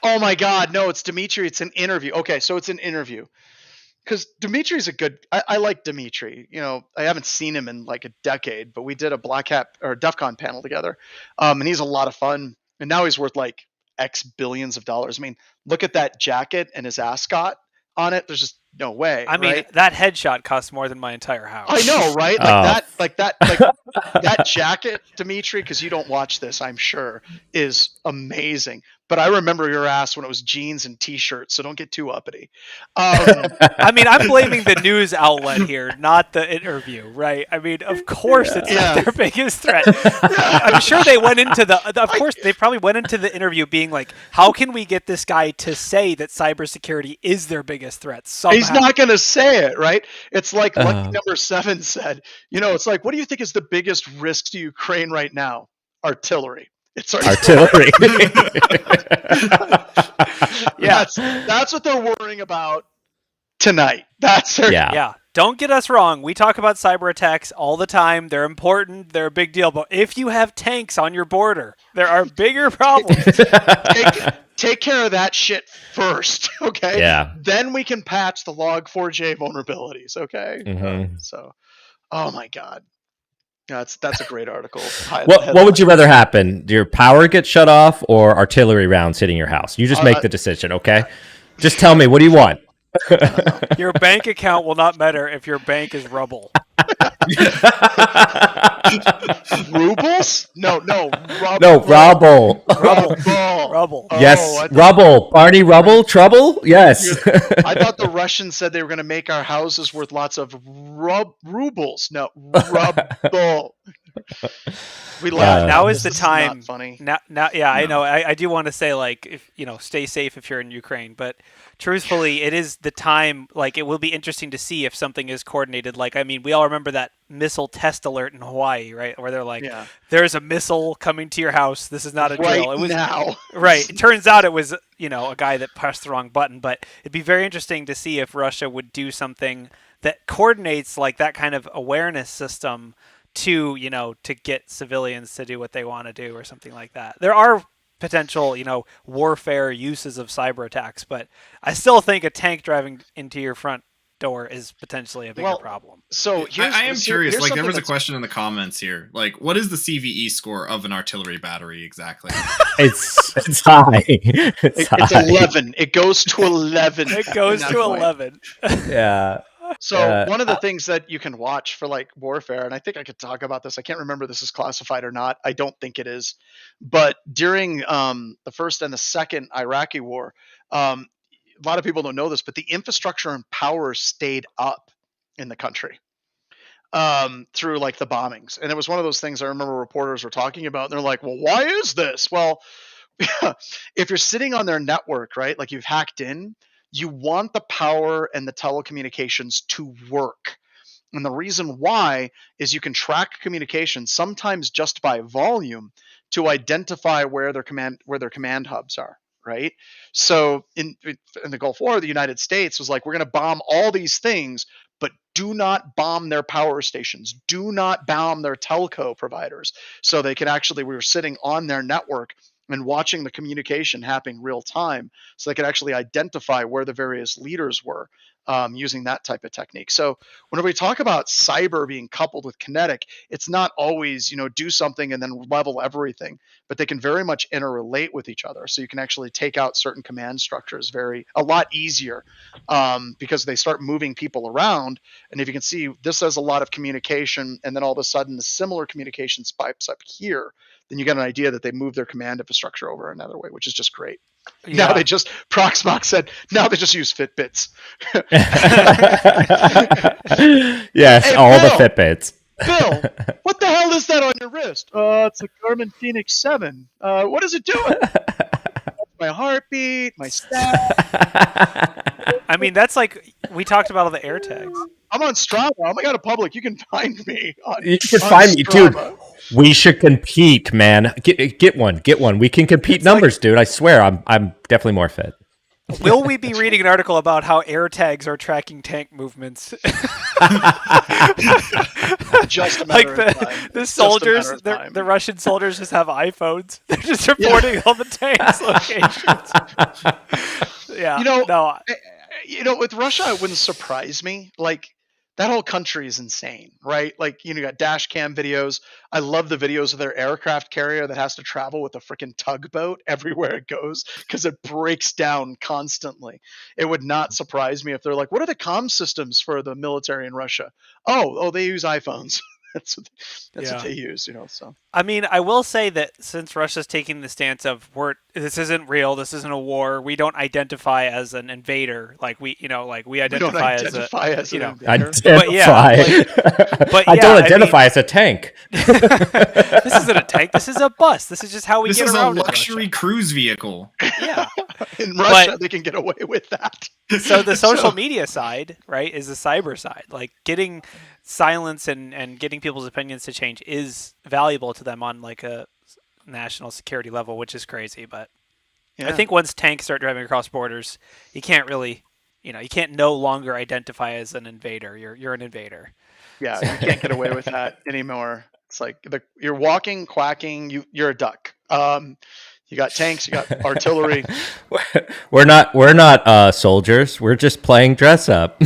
Oh my God, no, it's Dimitri. It's an interview. Okay, so it's an interview. Because Dimitri's a good. I like Dimitri. I haven't seen him in like a decade, but we did a Black Hat or DEF CON panel together, and he's a lot of fun. And now he's worth like X billions of dollars. I mean, look at that jacket and his ascot on it. There's just no way. I mean, right? that headshot costs more than my entire house. I know, right? Oh. That jacket, Dimitri, because you don't watch this, I'm sure, is amazing. But I remember your ass when it was jeans and t-shirts, so don't get too uppity. I mean, I'm blaming the news outlet here, not the interview, right? I mean, of course it's Yeah. not their biggest threat. I'm sure they went into of course, they probably went into the interview being like, how can we get this guy to say that cybersecurity is their biggest threat somehow? He's not going to say it, right? It's like Uh. Lucky Number 7 said, it's like, what do you think is the biggest risk to Ukraine right now? Artillery. It's Artillery. Yeah. That's what they're worrying about tonight. That's their Yeah. Don't get us wrong. We talk about cyber attacks all the time. They're important. They're a big deal. But if you have tanks on your border, there are bigger problems. Take care of that shit first, okay? Yeah. Then we can patch the Log4j vulnerabilities, okay? Mhm. So, oh my God. That's a great article. What would you rather happen? Your power get shut off or artillery rounds hitting your house? You just make the decision, okay? Just tell me, what do you want? Your bank account will not matter if your bank is rubble. Rubles? No, rubble. No, rubble. Rubble. Yes, rubble. Barney Rubble? Trouble? Yes. I thought the Russians said they were going to make our houses worth lots of rubles. No, rubble. We laughed. Now is This the not time. funny. Now, yeah, I know. I do want to say, like, if stay safe if you're in Ukraine, but truthfully, it is the time. Like, it will be interesting to see if something is coordinated. Like, I mean, we all remember that missile test alert in Hawaii, right? Where they're like, Yeah. "There's a missile coming to your house. This is not a drill." Right It was now. right. It turns out it was a guy that pressed the wrong button. But it'd be very interesting to see if Russia would do something that coordinates like that kind of awareness system to to get civilians to do what they want to do or something like that. There are potential warfare uses of cyber attacks, but I still think a tank driving into your front door is potentially a bigger problem. So I am curious. Like, there was a question. question in the comments here. Like, what is the CVE score of an artillery battery exactly? It's high. It's It's high. 11. It goes to 11. It goes at to that point. 11. Yeah. So one of the things that you can watch for like warfare, and I think I could talk about this. I can't remember if this is classified or not. I don't think it is. But during the first and the second Iraqi war, a lot of people don't know this, but the infrastructure and power stayed up in the country through like the bombings. And it was one of those things I remember reporters were talking about. And they're like, well, why is this? Well, if you're sitting on their network, right, like you've hacked in, you want the power and the telecommunications to work. And the reason why is you can track communications sometimes just by volume to identify where their command hubs are, right? So in the Gulf War, the United States was like, we're going to bomb all these things, but do not bomb their power stations. Do not bomb their telco providers. So they could actually, we were sitting on their network and watching the communication happening real time, so they could actually identify where the various leaders were using that type of technique. So whenever we talk about cyber being coupled with kinetic, it's not always, do something and then level everything, but they can very much interrelate with each other. So you can actually take out certain command structures a lot easier because they start moving people around. And if you can see, this has a lot of communication, and then all of a sudden the similar communication spikes up here, then you get an idea that they moved their command infrastructure over another way, which is just great. Yeah. Now they just, Proxmox said, now they just use Fitbits. Yes, Hey, all Bill. the Fitbits. Bill, what the hell is that on your wrist? It's a Garmin Phoenix 7. What is it doing? My heartbeat, my stat. I mean, that's like we talked about all the air tags. I'm on Strava. Oh my god, a public. You can find me. You can on find me, dude. Strava. We should compete, man. Get one. We can compete numbers, dude. I swear, I'm definitely more fit. Will we be reading an article about how air tags are tracking tank movements? Just a matter Like of time. the Just a matter soldiers, of time. the Russian soldiers just have iPhones. They're just reporting all the tanks' locations. Yeah. No. With Russia, it wouldn't surprise me. Like, that whole country is insane, right? Like, you got dash cam videos. I love the videos of their aircraft carrier that has to travel with a freaking tugboat everywhere it goes because it breaks down constantly. It would not surprise me if they're like, what are the comm systems for the military in Russia? Oh, they use iPhones. That's what they use, so. I mean, I will say that since Russia's taking the stance of this isn't real, this isn't a war, we don't identify as an invader. Like we identify as an invader. Identify. But I don't identify as a tank. This isn't a tank. This is a bus. This is just how we This get is around. a luxury cruise vehicle. Yeah. In Russia, they can get away with that. So the social media side, right, is the cyber side. Like getting silence and getting people's opinions to change is valuable to them on like a national security level, which is crazy. But I think once tanks start driving across borders, you can't really, you can't no longer identify as an invader. You're an invader. Yeah, you can't get away with that anymore. It's like you're walking, quacking, you're a duck. You got tanks, you got artillery. We're not soldiers. We're just playing dress up.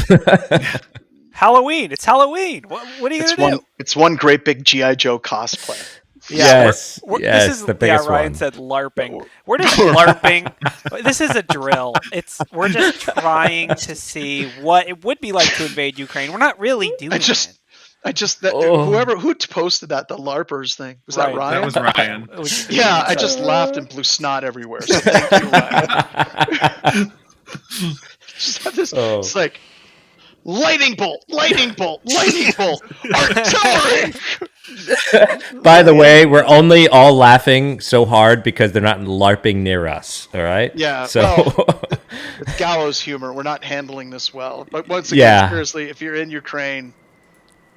Halloween. It's Halloween. What are you gonna do? It's one great big G.I. Joe cosplay. Yeah, yes, this is the biggest Ryan one. said LARPing. We're just LARPing. This is a drill. We're just trying to see what it would be like to invade Ukraine. We're not really doing it. Who posted that, the LARPers thing? Was that Ryan? That was Ryan. Yeah, I just laughed and blew snot everywhere. So thank you, Ryan. Just have this, It's like, lightning bolt, artillery! By the way, we're only all laughing so hard because they're not LARPing near us, all right? Yeah, So it's gallows humor. We're not handling this well. But once again, seriously, if you're in Ukraine,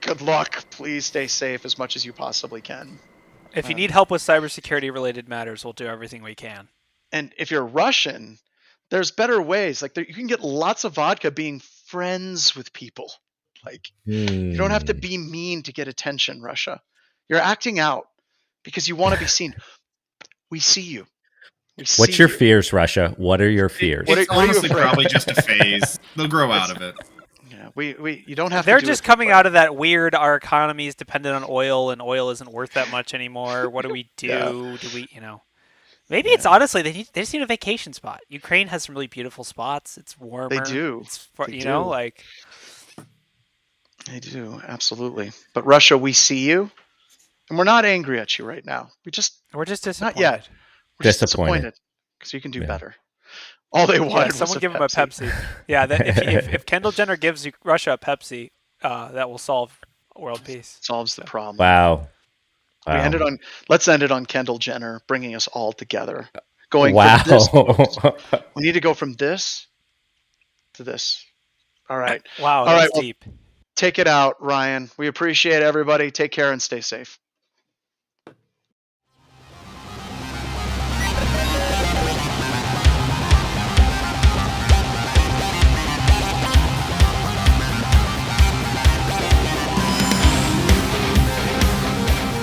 good luck. Please stay safe as much as you possibly can. If you need help with cybersecurity related matters, we'll do everything we can. And if you're Russian, there's better ways. Like you can get lots of vodka being friends with people. Like you don't have to be mean to get attention, Russia. You're acting out because you want to be seen. We see you. What's your fears, Russia? What are your fears? It's honestly probably just a phase. They'll grow out of it. Yeah, you don't have. They're to just coming out of that weird. Our economy is dependent on oil, and oil isn't worth that much anymore. What do we do? Yeah. Do we, Maybe it's honestly they just need a vacation spot. Ukraine has some really beautiful spots. It's warmer. They do. It's like. They do, absolutely. But Russia, we see you, and we're not angry at you right now. We're just Not disappointed. yet. We're just Disappointed. disappointed because you can do Yeah. better. All they Yeah, wanted someone was give him a Pepsi. Yeah, that if Kendall Jenner gives Russia a Pepsi, that will solve world peace. solves the problem. Wow. We Wow. ended on. Let's end it on Kendall Jenner bringing us all together. Going Wow. from this. We need to go from this to this. All right. Wow, All that's right. Well, deep. take it out, Ryan. We appreciate everybody. Take care and stay safe.